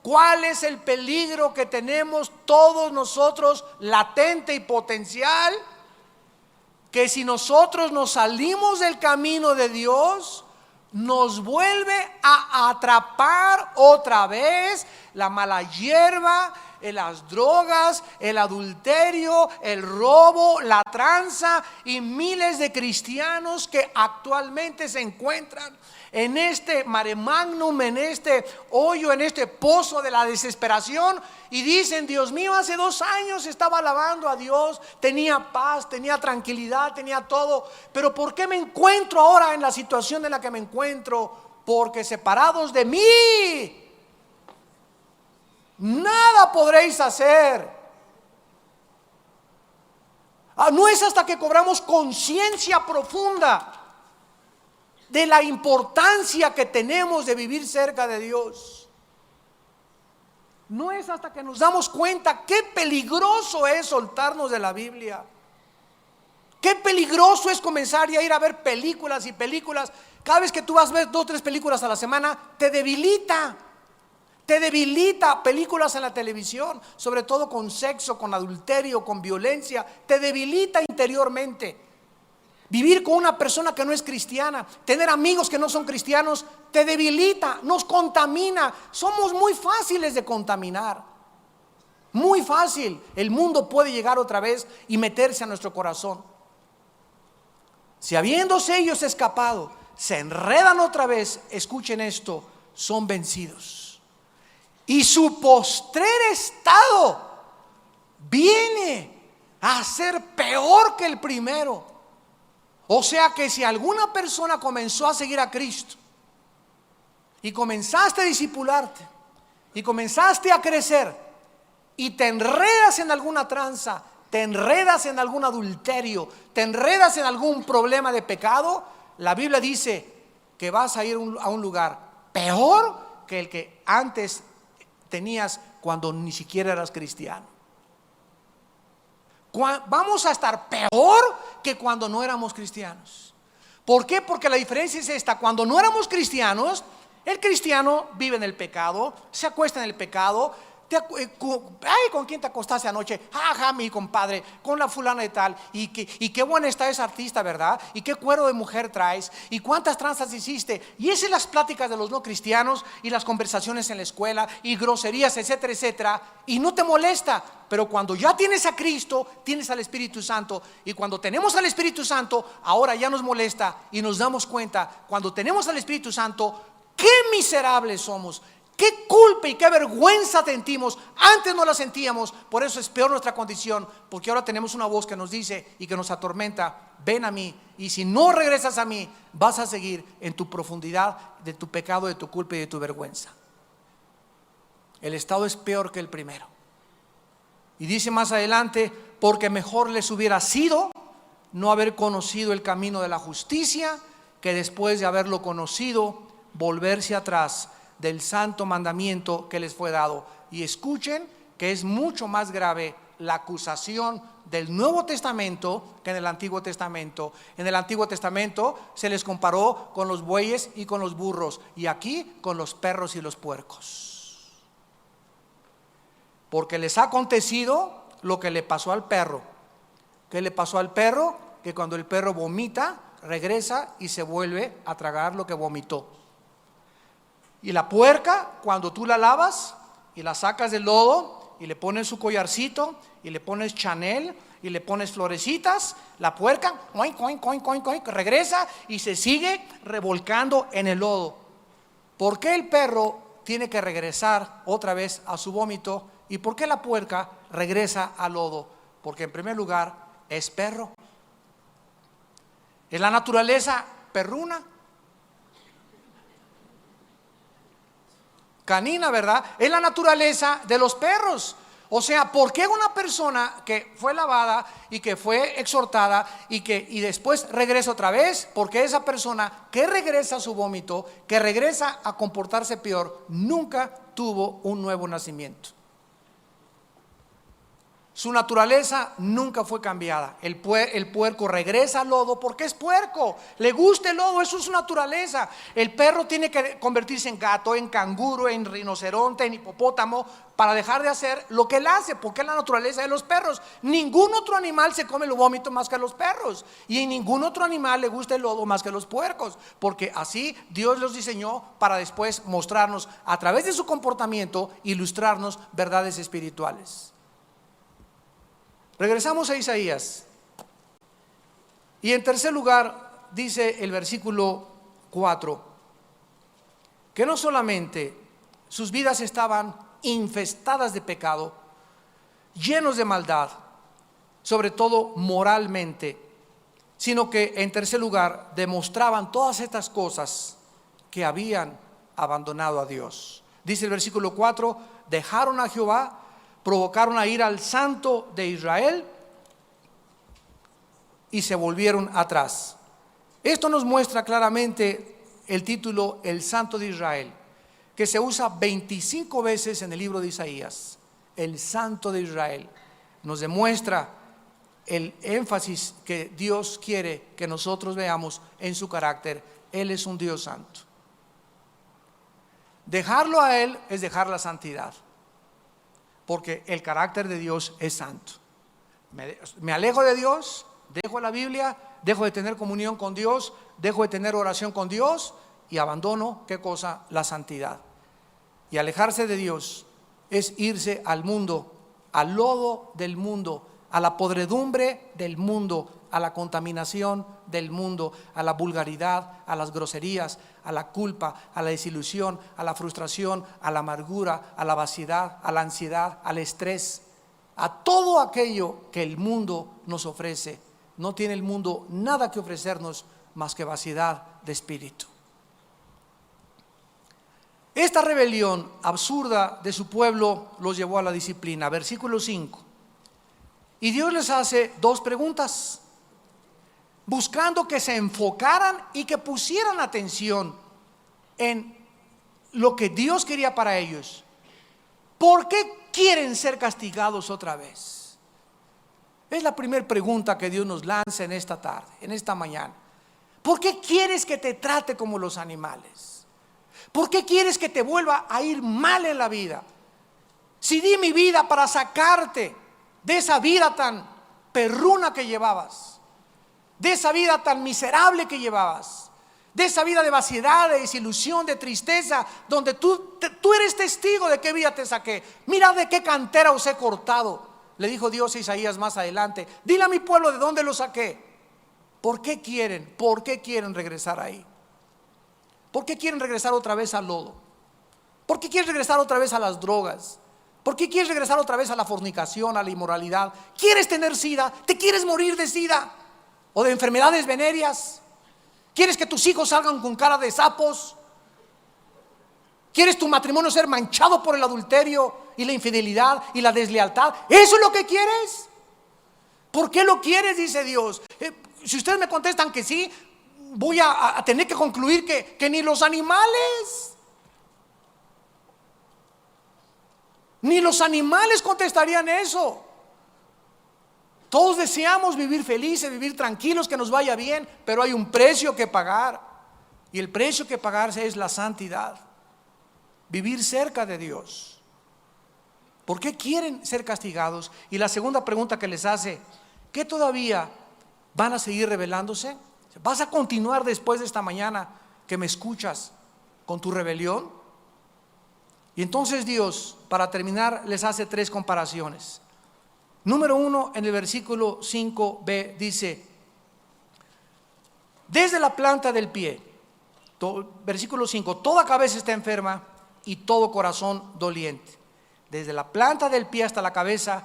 ¿Cuál es el peligro que tenemos todos nosotros, latente y potencial? Que si nosotros nos salimos del camino de Dios, nos vuelve a atrapar otra vez la mala hierba, las drogas, el adulterio, el robo, la tranza, y miles de cristianos que actualmente se encuentran en este mare magnum, en este hoyo, en este pozo de la desesperación, y dicen: Dios mío, hace 2 años estaba alabando a Dios, tenía paz, tenía tranquilidad, tenía todo, pero ¿por qué me encuentro ahora en la situación en la que me encuentro? Porque separados de mí nada podréis hacer. No es hasta que cobramos conciencia profunda de la importancia que tenemos de vivir cerca de Dios. No es hasta que nos damos cuenta qué peligroso es soltarnos de la Biblia. Qué peligroso es comenzar a ir a ver películas y películas. Cada vez que tú vas a ver 2 o 3 películas a la semana, te debilita, Te debilita películas en la televisión, sobre todo con sexo, con adulterio, con violencia. Te debilita interiormente. Vivir con una persona que no es cristiana, tener amigos que no son cristianos, te debilita, nos contamina. Somos muy fáciles de contaminar. Muy fácil. El mundo puede llegar otra vez y meterse a nuestro corazón. Si habiéndose ellos escapado, se enredan otra vez, escuchen esto, son vencidos. Y su postrer estado viene a ser peor que el primero. O sea que si alguna persona comenzó a seguir a Cristo y comenzaste a discipularte y comenzaste a crecer y te enredas en alguna tranza, te enredas en algún adulterio, te enredas en algún problema de pecado, la Biblia dice que vas a ir a un lugar peor que el que antes tenías cuando ni siquiera eras cristiano. Vamos a estar peor que cuando no éramos cristianos. ¿Por qué? Porque la diferencia es esta: cuando no éramos cristianos, el cristiano vive en el pecado, se acuesta en el pecado. ¿Con quién te acostaste anoche? Ajá, mi compadre, con la fulana de tal. Y qué buena está esa artista, ¿verdad? Y qué cuero de mujer traes. Y cuántas tranzas hiciste. Y esas son las pláticas de los no cristianos. Y las conversaciones en la escuela. Y groserías, etcétera, etcétera. Y no te molesta. Pero cuando ya tienes a Cristo, tienes al Espíritu Santo. Y cuando tenemos al Espíritu Santo, ahora ya nos molesta. Y nos damos cuenta, cuando tenemos al Espíritu Santo, qué miserables somos. Qué culpa y qué vergüenza sentimos. Antes no la sentíamos. Por eso es peor nuestra condición, porque ahora tenemos una voz que nos dice y que nos atormenta: ven a mí, y si no regresas a mí, vas a seguir en tu profundidad de tu pecado, de tu culpa y de tu vergüenza. El estado es peor que el primero. Y dice más adelante: porque mejor les hubiera sido no haber conocido el camino de la justicia, que después de haberlo conocido, volverse atrás del santo mandamiento que les fue dado. Y escuchen que es mucho más grave la acusación del Nuevo Testamento que en el Antiguo Testamento. En el Antiguo Testamento se les comparó con los bueyes y con los burros, y aquí con los perros y los puercos. Porque les ha acontecido lo que le pasó al perro. ¿Qué le pasó al perro? Que cuando el perro vomita, regresa y se vuelve a tragar lo que vomitó. Y la puerca, cuando tú la lavas y la sacas del lodo y le pones su collarcito y le pones Chanel y le pones florecitas, la puerca regresa y se sigue revolcando en el lodo. ¿Por qué el perro tiene que regresar otra vez a su vómito? ¿Y por qué la puerca regresa al lodo? Porque en primer lugar es perro. Es la naturaleza perruna, canina, ¿verdad? Es la naturaleza de los perros. O sea, ¿por qué una persona que fue lavada y que fue exhortada y después regresa otra vez? Porque esa persona que regresa a su vómito, que regresa a comportarse peor, nunca tuvo un nuevo nacimiento. Su naturaleza nunca fue cambiada. El puerco regresa al lodo porque es puerco, le gusta el lodo, eso es su naturaleza. El perro tiene que convertirse en gato, en canguro, en rinoceronte, en hipopótamo, para dejar de hacer lo que él hace, porque es la naturaleza de los perros. Ningún otro animal se come el vómito más que a los perros, y en ningún otro animal le gusta el lodo más que a los puercos, porque así Dios los diseñó para después mostrarnos a través de su comportamiento, ilustrarnos verdades espirituales. Regresamos a Isaías. Y en tercer lugar dice el versículo 4 que no solamente sus vidas estaban infestadas de pecado, llenos de maldad, sobre todo moralmente, sino que en tercer lugar demostraban todas estas cosas que habían abandonado a Dios. Dice el versículo 4: dejaron a Jehová, provocaron a ir al Santo de Israel y se volvieron atrás. Esto nos muestra claramente el título El Santo de Israel, que se usa 25 veces en el libro de Isaías. El Santo de Israel nos demuestra el énfasis que Dios quiere que nosotros veamos en su carácter. Él es un Dios santo. Dejarlo a Él es dejar la santidad, porque el carácter de Dios es santo. Me alejo de Dios, dejo la Biblia, dejo de tener comunión con Dios, dejo de tener oración con Dios y abandono, ¿qué cosa? La santidad. Y alejarse de Dios es irse al mundo, al lodo del mundo, a la podredumbre del mundo, a la contaminación del mundo, a la vulgaridad, a las groserías, a la culpa, a la desilusión, a la frustración, a la amargura, a la vaciedad, a la ansiedad, al estrés, a todo aquello que el mundo nos ofrece. No tiene el mundo nada que ofrecernos más que vaciedad de espíritu. Esta rebelión absurda de su pueblo los llevó a la disciplina. Versículo 5. Y Dios les hace dos preguntas, buscando que se enfocaran y que pusieran atención en lo que Dios quería para ellos. ¿Por qué quieren ser castigados otra vez? Es la primera pregunta que Dios nos lanza en esta tarde, en esta mañana. ¿Por qué quieres que te trate como los animales? ¿Por qué quieres que te vuelva a ir mal en la vida? Si di mi vida para sacarte de esa vida tan perruna que llevabas, de esa vida tan miserable que llevabas, de esa vida de vaciedad, de desilusión, de tristeza, donde tú eres testigo de qué vida te saqué. Mira de qué cantera os he cortado, le dijo Dios a Isaías más adelante. Dile a mi pueblo de dónde lo saqué. ¿Por qué quieren regresar ahí? ¿Por qué quieren regresar otra vez al lodo? ¿Por qué quieren regresar otra vez a las drogas? ¿Por qué quieres regresar otra vez a la fornicación, a la inmoralidad? ¿Quieres tener sida? ¿Te quieres morir de sida? ¿O de enfermedades venéreas? ¿Quieres que tus hijos salgan con cara de sapos? ¿Quieres tu matrimonio ser manchado por el adulterio y la infidelidad y la deslealtad? ¿Eso es lo que quieres? ¿Por qué lo quieres? Dice Dios. Si ustedes me contestan que sí, voy a tener que concluir que ni los animales contestarían eso. Todos deseamos vivir felices, vivir tranquilos, que nos vaya bien, pero hay un precio que pagar, y el precio que pagarse es la santidad, vivir cerca de Dios. ¿Por qué quieren ser castigados? Y la segunda pregunta que les hace: ¿qué todavía van a seguir rebelándose? ¿Vas a continuar después de esta mañana que me escuchas con tu rebelión? Y entonces Dios, para terminar, les hace tres comparaciones. Número 1, en el versículo 5b dice: desde la planta del pie, versículo 5, toda cabeza está enferma y todo corazón doliente. Desde la planta del pie hasta la cabeza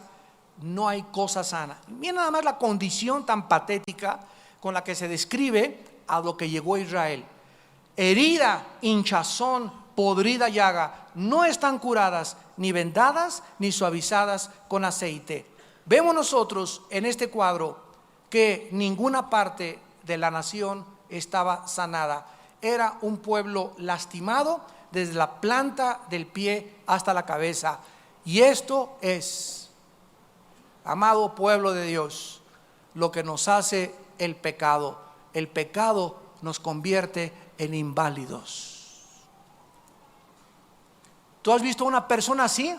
no hay cosa sana. Mira nada más la condición tan patética con la que se describe a lo que llegó Israel. Herida, hinchazón, podrida llaga, no están curadas, ni vendadas, ni suavizadas con aceite. Vemos nosotros en este cuadro que ninguna parte de la nación estaba sanada. Era un pueblo lastimado desde la planta del pie hasta la cabeza. Y esto es, amado pueblo de Dios, lo que nos hace el pecado. El pecado nos convierte en inválidos. ¿Tú has visto a una persona así?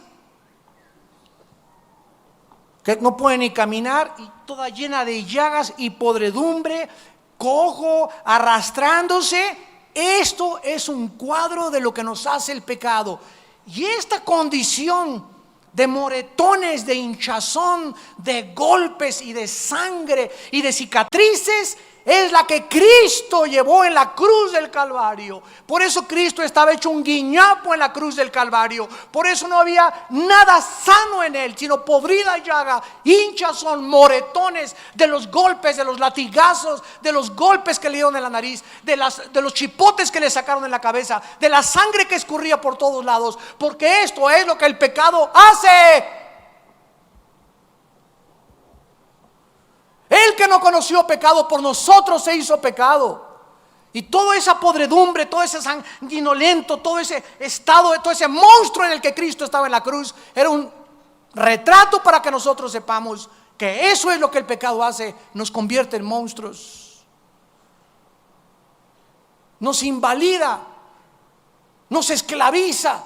Que no puede ni caminar y toda llena de llagas y podredumbre, cojo, arrastrándose. Esto es un cuadro de lo que nos hace el pecado. Y esta condición de moretones, de hinchazón, de golpes y de sangre y de cicatrices es la que Cristo llevó en la cruz del Calvario. Por eso Cristo estaba hecho un guiñapo en la cruz del Calvario. Por eso no había nada sano en él, sino podrida llaga, hinchazón, moretones de los golpes, de los latigazos, de los golpes que le dieron en la nariz, de los chipotes que le sacaron en la cabeza, de la sangre que escurría por todos lados. Porque esto es lo que el pecado hace. El que no conoció pecado por nosotros se hizo pecado. Y toda esa podredumbre, todo ese sanguinolento, todo ese estado, todo ese monstruo en el que Cristo estaba en la cruz, era un retrato para que nosotros sepamos que eso es lo que el pecado hace: nos convierte en monstruos, nos invalida nos esclaviza.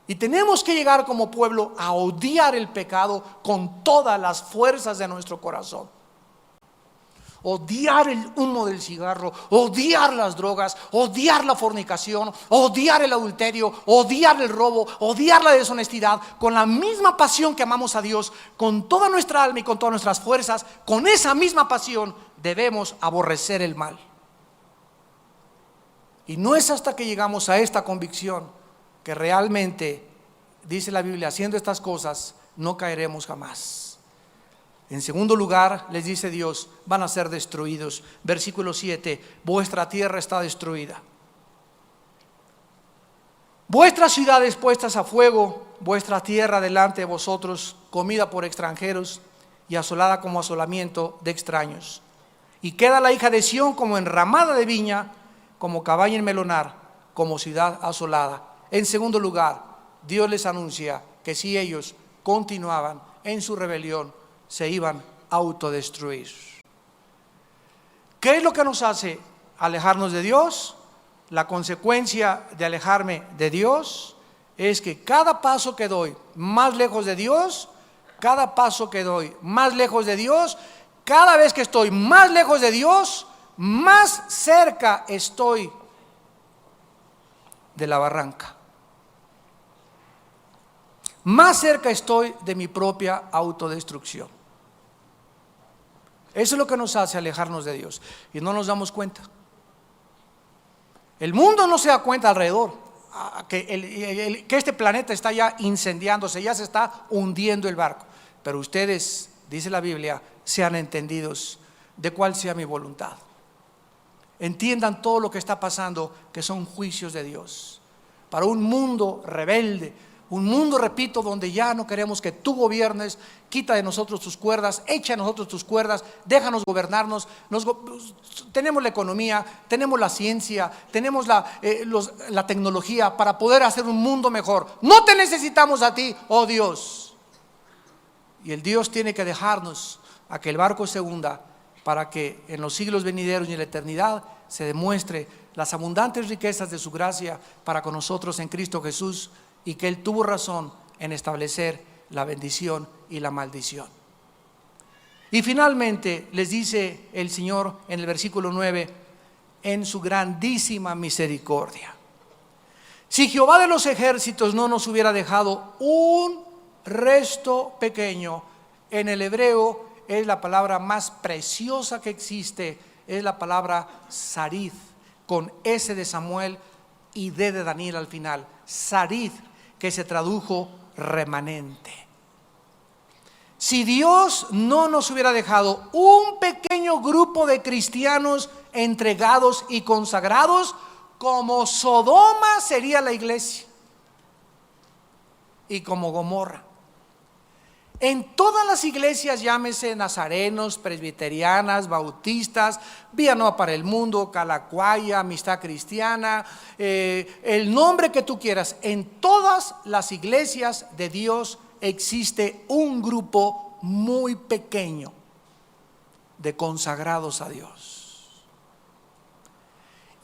Y tenemos que llegar como pueblo a odiar el pecado con todas las fuerzas de nuestro corazón. Odiar el humo del cigarro, odiar las drogas, odiar la fornicación, odiar el adulterio, odiar el robo, odiar la deshonestidad, con la misma pasión que amamos a Dios, con toda nuestra alma y con todas nuestras fuerzas. Con esa misma pasión debemos aborrecer el mal. Y no es hasta que llegamos a esta convicción que realmente, dice la Biblia, haciendo estas cosas no caeremos jamás. En segundo lugar, les dice Dios, van a ser destruidos. Versículo 7, vuestra tierra está destruida, vuestras ciudades puestas a fuego, vuestra tierra delante de vosotros comida por extranjeros y asolada como asolamiento de extraños. Y queda la hija de Sión como enramada de viña, como cabaña en melonar, como ciudad asolada. En segundo lugar, Dios les anuncia que si ellos continuaban en su rebelión, se iban a autodestruir. ¿Qué es lo que nos hace alejarnos de Dios? La consecuencia de alejarme de Dios es que cada paso que doy más lejos de Dios, cada paso que doy más lejos de Dios, cada vez que estoy más lejos de Dios, más cerca estoy de la barranca. Más cerca estoy de mi propia autodestrucción. Eso es lo que nos hace alejarnos de Dios y no nos damos cuenta. El mundo no se da cuenta alrededor que este planeta está ya incendiándose, ya se está hundiendo el barco. Pero ustedes, dice la Biblia, sean entendidos de cuál sea mi voluntad. Entiendan todo lo que está pasando, que son juicios de Dios para un mundo rebelde. Un mundo, repito, donde ya no queremos que tú gobiernes. Quita de nosotros tus cuerdas, echa de nosotros tus cuerdas, déjanos gobernarnos. Tenemos la economía, tenemos la ciencia, tenemos la tecnología para poder hacer un mundo mejor. No te necesitamos a ti, oh Dios. Y el Dios tiene que dejarnos a que el barco se hunda, para que en los siglos venideros y en la eternidad se demuestre las abundantes riquezas de su gracia para con nosotros en Cristo Jesús, y que Él tuvo razón en establecer la bendición y la maldición. Y finalmente les dice el Señor en el versículo 9, en su grandísima misericordia. Si Jehová de los ejércitos no nos hubiera dejado un resto pequeño, en el hebreo es la palabra más preciosa que existe, es la palabra sarid, con S de Samuel y D de Daniel al final. Sarid, que se tradujo remanente. Si Dios no nos hubiera dejado un pequeño grupo de cristianos entregados y consagrados, como Sodoma sería la iglesia y como Gomorra. En todas las iglesias, llámese nazarenos, presbiterianas, bautistas, Vía Nueva para el Mundo, Calacuaya, Amistad Cristiana, el nombre que tú quieras, en todas las iglesias de Dios existe un grupo muy pequeño de consagrados a Dios.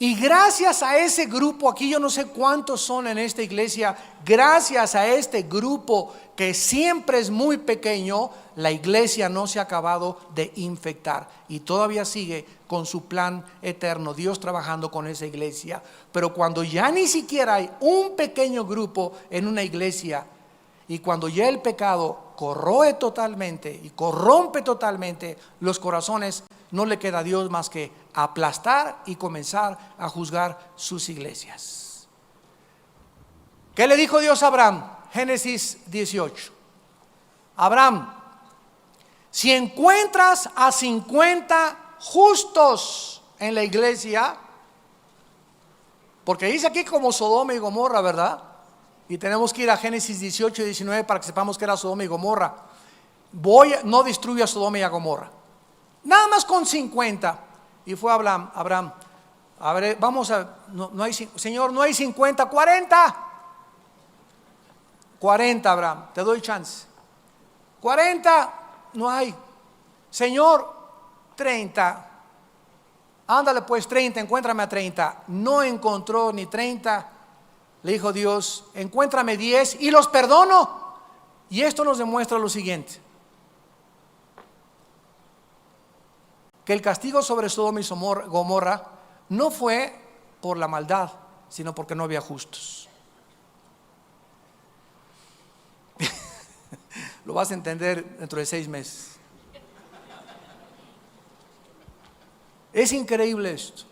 Y gracias a ese grupo, aquí yo no sé cuántos son en esta iglesia, gracias a este grupo que siempre es muy pequeño, la iglesia no se ha acabado de infectar y todavía sigue con su plan eterno, Dios trabajando con esa iglesia. Pero cuando ya ni siquiera hay un pequeño grupo en una iglesia, y cuando ya el pecado corroe totalmente y corrompe totalmente los corazones, no le queda a Dios más que aplastar y comenzar a juzgar sus iglesias. ¿Qué le dijo Dios a Abraham? Génesis 18. Abraham, si encuentras a 50 justos en la iglesia, porque dice aquí como Sodoma y Gomorra, ¿verdad? Y tenemos que ir a Génesis 18 y 19 para que sepamos que era Sodoma y Gomorra. No destruya a Sodoma y a Gomorra. Nada más con 50. Y fue Abraham, a ver, vamos a, no hay, Señor, no hay 50, 40. 40, Abraham, te doy chance. 40, no hay. Señor, 30. Ándale pues 30, encuéntrame a 30. No encontró ni 30. Le dijo Dios, encuéntrame 10 y los perdono. Y esto nos demuestra lo siguiente: que el castigo sobre Sodoma y Gomorra no fue por la maldad, sino porque no había justos. Lo vas a entender dentro de 6 meses. Es increíble esto.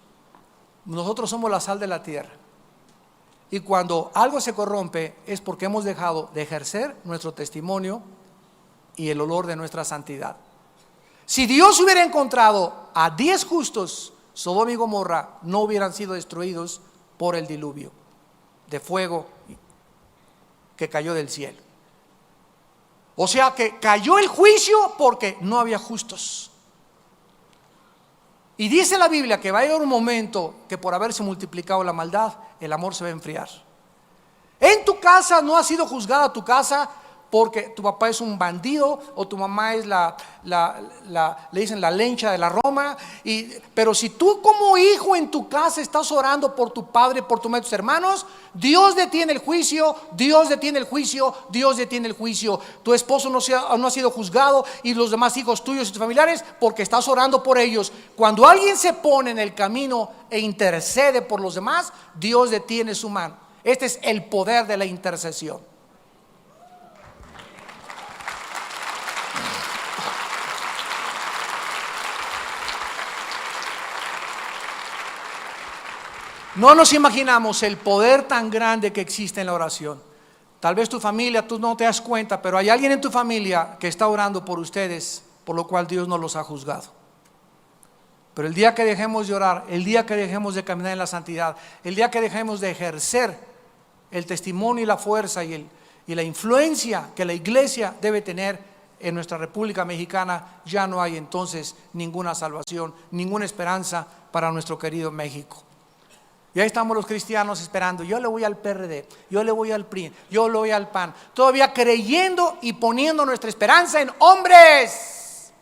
Nosotros somos la sal de la tierra. Y cuando algo se corrompe es porque hemos dejado de ejercer nuestro testimonio y el olor de nuestra santidad. Si Dios hubiera encontrado a 10 justos, Sodoma y Gomorra no hubieran sido destruidos por el diluvio de fuego que cayó del cielo. O sea que cayó el juicio porque no había justos. Y dice la Biblia que va a llegar un momento que por haberse multiplicado la maldad, el amor se va a enfriar. En tu casa no ha sido juzgada tu casa porque tu papá es un bandido o tu mamá es le dicen la lencha de la Roma. Pero si tú como hijo en tu casa estás orando por tu padre, por tus hermanos, Dios detiene el juicio, Dios detiene el juicio, Dios detiene el juicio. Tu esposo no ha sido juzgado y los demás hijos tuyos y tus familiares porque estás orando por ellos. Cuando alguien se pone en el camino e intercede por los demás, Dios detiene su mano. Este es el poder de la intercesión. No nos imaginamos el poder tan grande que existe en la oración. Tal vez tu familia, tú no te das cuenta, pero hay alguien en tu familia que está orando por ustedes, por lo cual Dios no los ha juzgado. Pero el día que dejemos de orar, el día que dejemos de caminar en la santidad, el día que dejemos de ejercer el testimonio y la fuerza y la influencia que la iglesia debe tener en nuestra República Mexicana, ya no hay entonces ninguna salvación, ninguna esperanza para nuestro querido México. Y ahí estamos los cristianos esperando. Yo le voy al PRD, yo le voy al PRI, yo le voy al PAN, todavía creyendo y poniendo nuestra esperanza en hombres.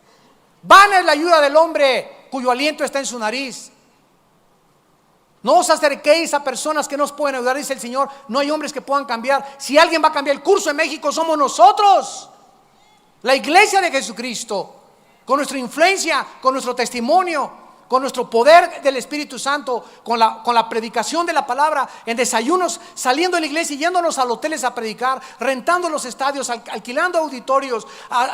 Vana es la ayuda del hombre cuyo aliento está en su nariz. No os acerquéis a personas que nos pueden ayudar, dice el Señor. No hay hombres que puedan cambiar. Si alguien va a cambiar el curso en México, somos nosotros, la iglesia de Jesucristo, con nuestra influencia, con nuestro testimonio, con nuestro poder del Espíritu Santo, con la predicación de la palabra, en desayunos, saliendo de la iglesia y yéndonos a los hoteles a predicar, rentando los estadios, alquilando auditorios,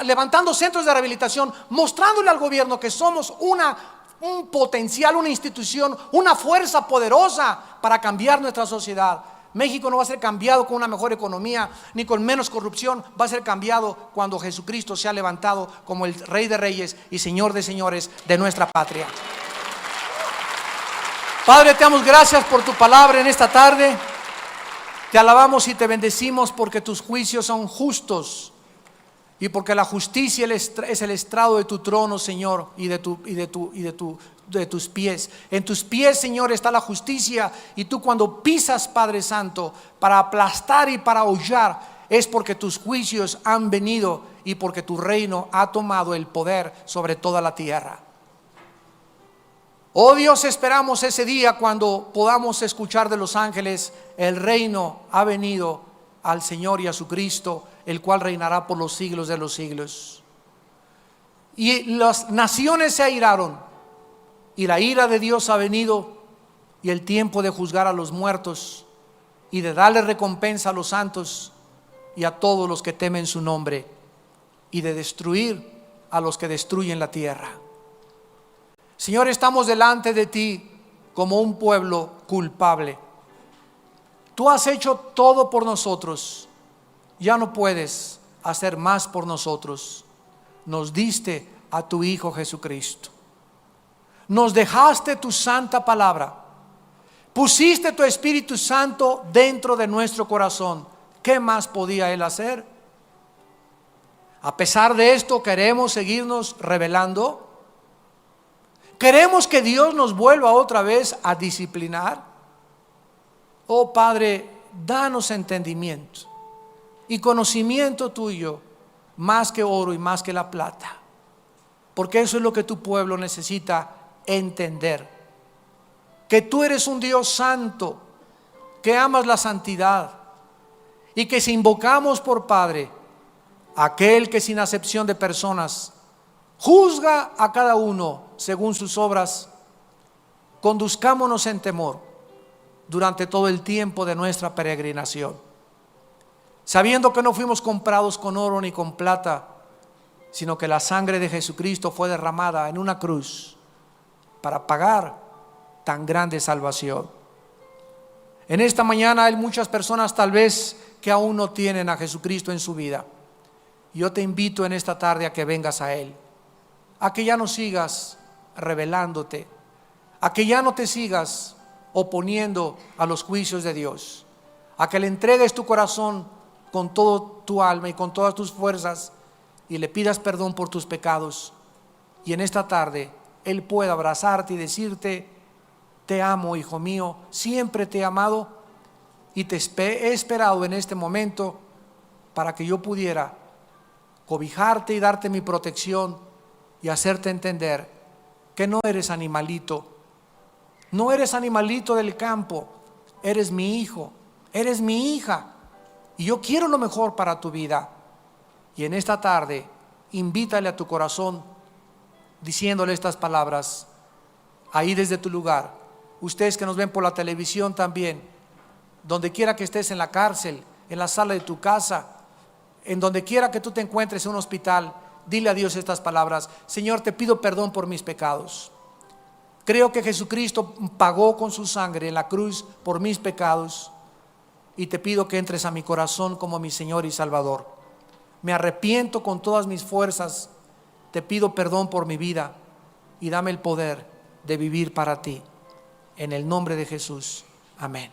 levantando centros de rehabilitación, mostrándole al gobierno que somos un potencial, una institución, una fuerza poderosa para cambiar nuestra sociedad. México no va a ser cambiado con una mejor economía ni con menos corrupción. Va a ser cambiado cuando Jesucristo sea levantado como el Rey de Reyes y Señor de Señores de nuestra patria. Padre, te damos gracias por tu palabra en esta tarde. Te alabamos y te bendecimos porque tus juicios son justos y porque la justicia es el estrado de tu trono, Señor, y de tus pies. En tus pies, Señor, está la justicia, y tú cuando pisas, Padre Santo, para aplastar y para hollar, es porque tus juicios han venido y porque tu reino ha tomado el poder sobre toda la tierra. Oh Dios, esperamos ese día cuando podamos escuchar de los ángeles: el reino ha venido al Señor y a su Cristo, el cual reinará por los siglos de los siglos. Y las naciones se airaron, y la ira de Dios ha venido, y el tiempo de juzgar a los muertos y de darle recompensa a los santos y a todos los que temen su nombre, y de destruir a los que destruyen la tierra. Señor, estamos delante de ti como un pueblo culpable. Tú has hecho todo por nosotros, ya no puedes hacer más por nosotros. Nos diste a tu Hijo Jesucristo, nos dejaste tu santa palabra, pusiste tu Espíritu Santo dentro de nuestro corazón. ¿Qué más podía Él hacer? A pesar de esto, queremos seguirnos rebelando. ¿Queremos que Dios nos vuelva otra vez a disciplinar? Oh Padre, danos entendimiento y conocimiento tuyo, más que oro y más que la plata, porque eso es lo que tu pueblo necesita entender. que tú eres un Dios santo, que amas la santidad, y que si invocamos por Padre, aquel que sin acepción de personas juzga a cada uno según sus obras, conduzcámonos en temor durante todo el tiempo de nuestra peregrinación, sabiendo que no fuimos comprados con oro ni con plata, sino que la sangre de Jesucristo fue derramada en una cruz para pagar tan grande salvación. En esta mañana hay muchas personas tal vez que aún no tienen a Jesucristo en su vida. Yo te invito en esta tarde a que vengas a Él, a que ya no sigas rebelándote, a que ya no te sigas oponiendo a los juicios de Dios, a que le entregues tu corazón con todo tu alma y con todas tus fuerzas y le pidas perdón por tus pecados. Y en esta tarde Él pueda abrazarte y decirte: te amo, hijo mío, siempre te he amado y te he esperado en este momento para que yo pudiera cobijarte y darte mi protección y hacerte entender que no eres animalito, no eres animalito del campo, eres mi hijo, eres mi hija, y yo quiero lo mejor para tu vida. Y en esta tarde invítale a tu corazón diciéndole estas palabras ahí desde tu lugar. Ustedes que nos ven por la televisión también, donde quiera que estés, en la cárcel, en la sala de tu casa, en donde quiera que tú te encuentres, en un hospital, dile a Dios estas palabras: Señor, te pido perdón por mis pecados. Creo que Jesucristo pagó con su sangre en la cruz por mis pecados, y te pido que entres a mi corazón como mi Señor y Salvador. Me arrepiento con todas mis fuerzas, te pido perdón por mi vida y dame el poder de vivir para ti. En el nombre de Jesús, amén.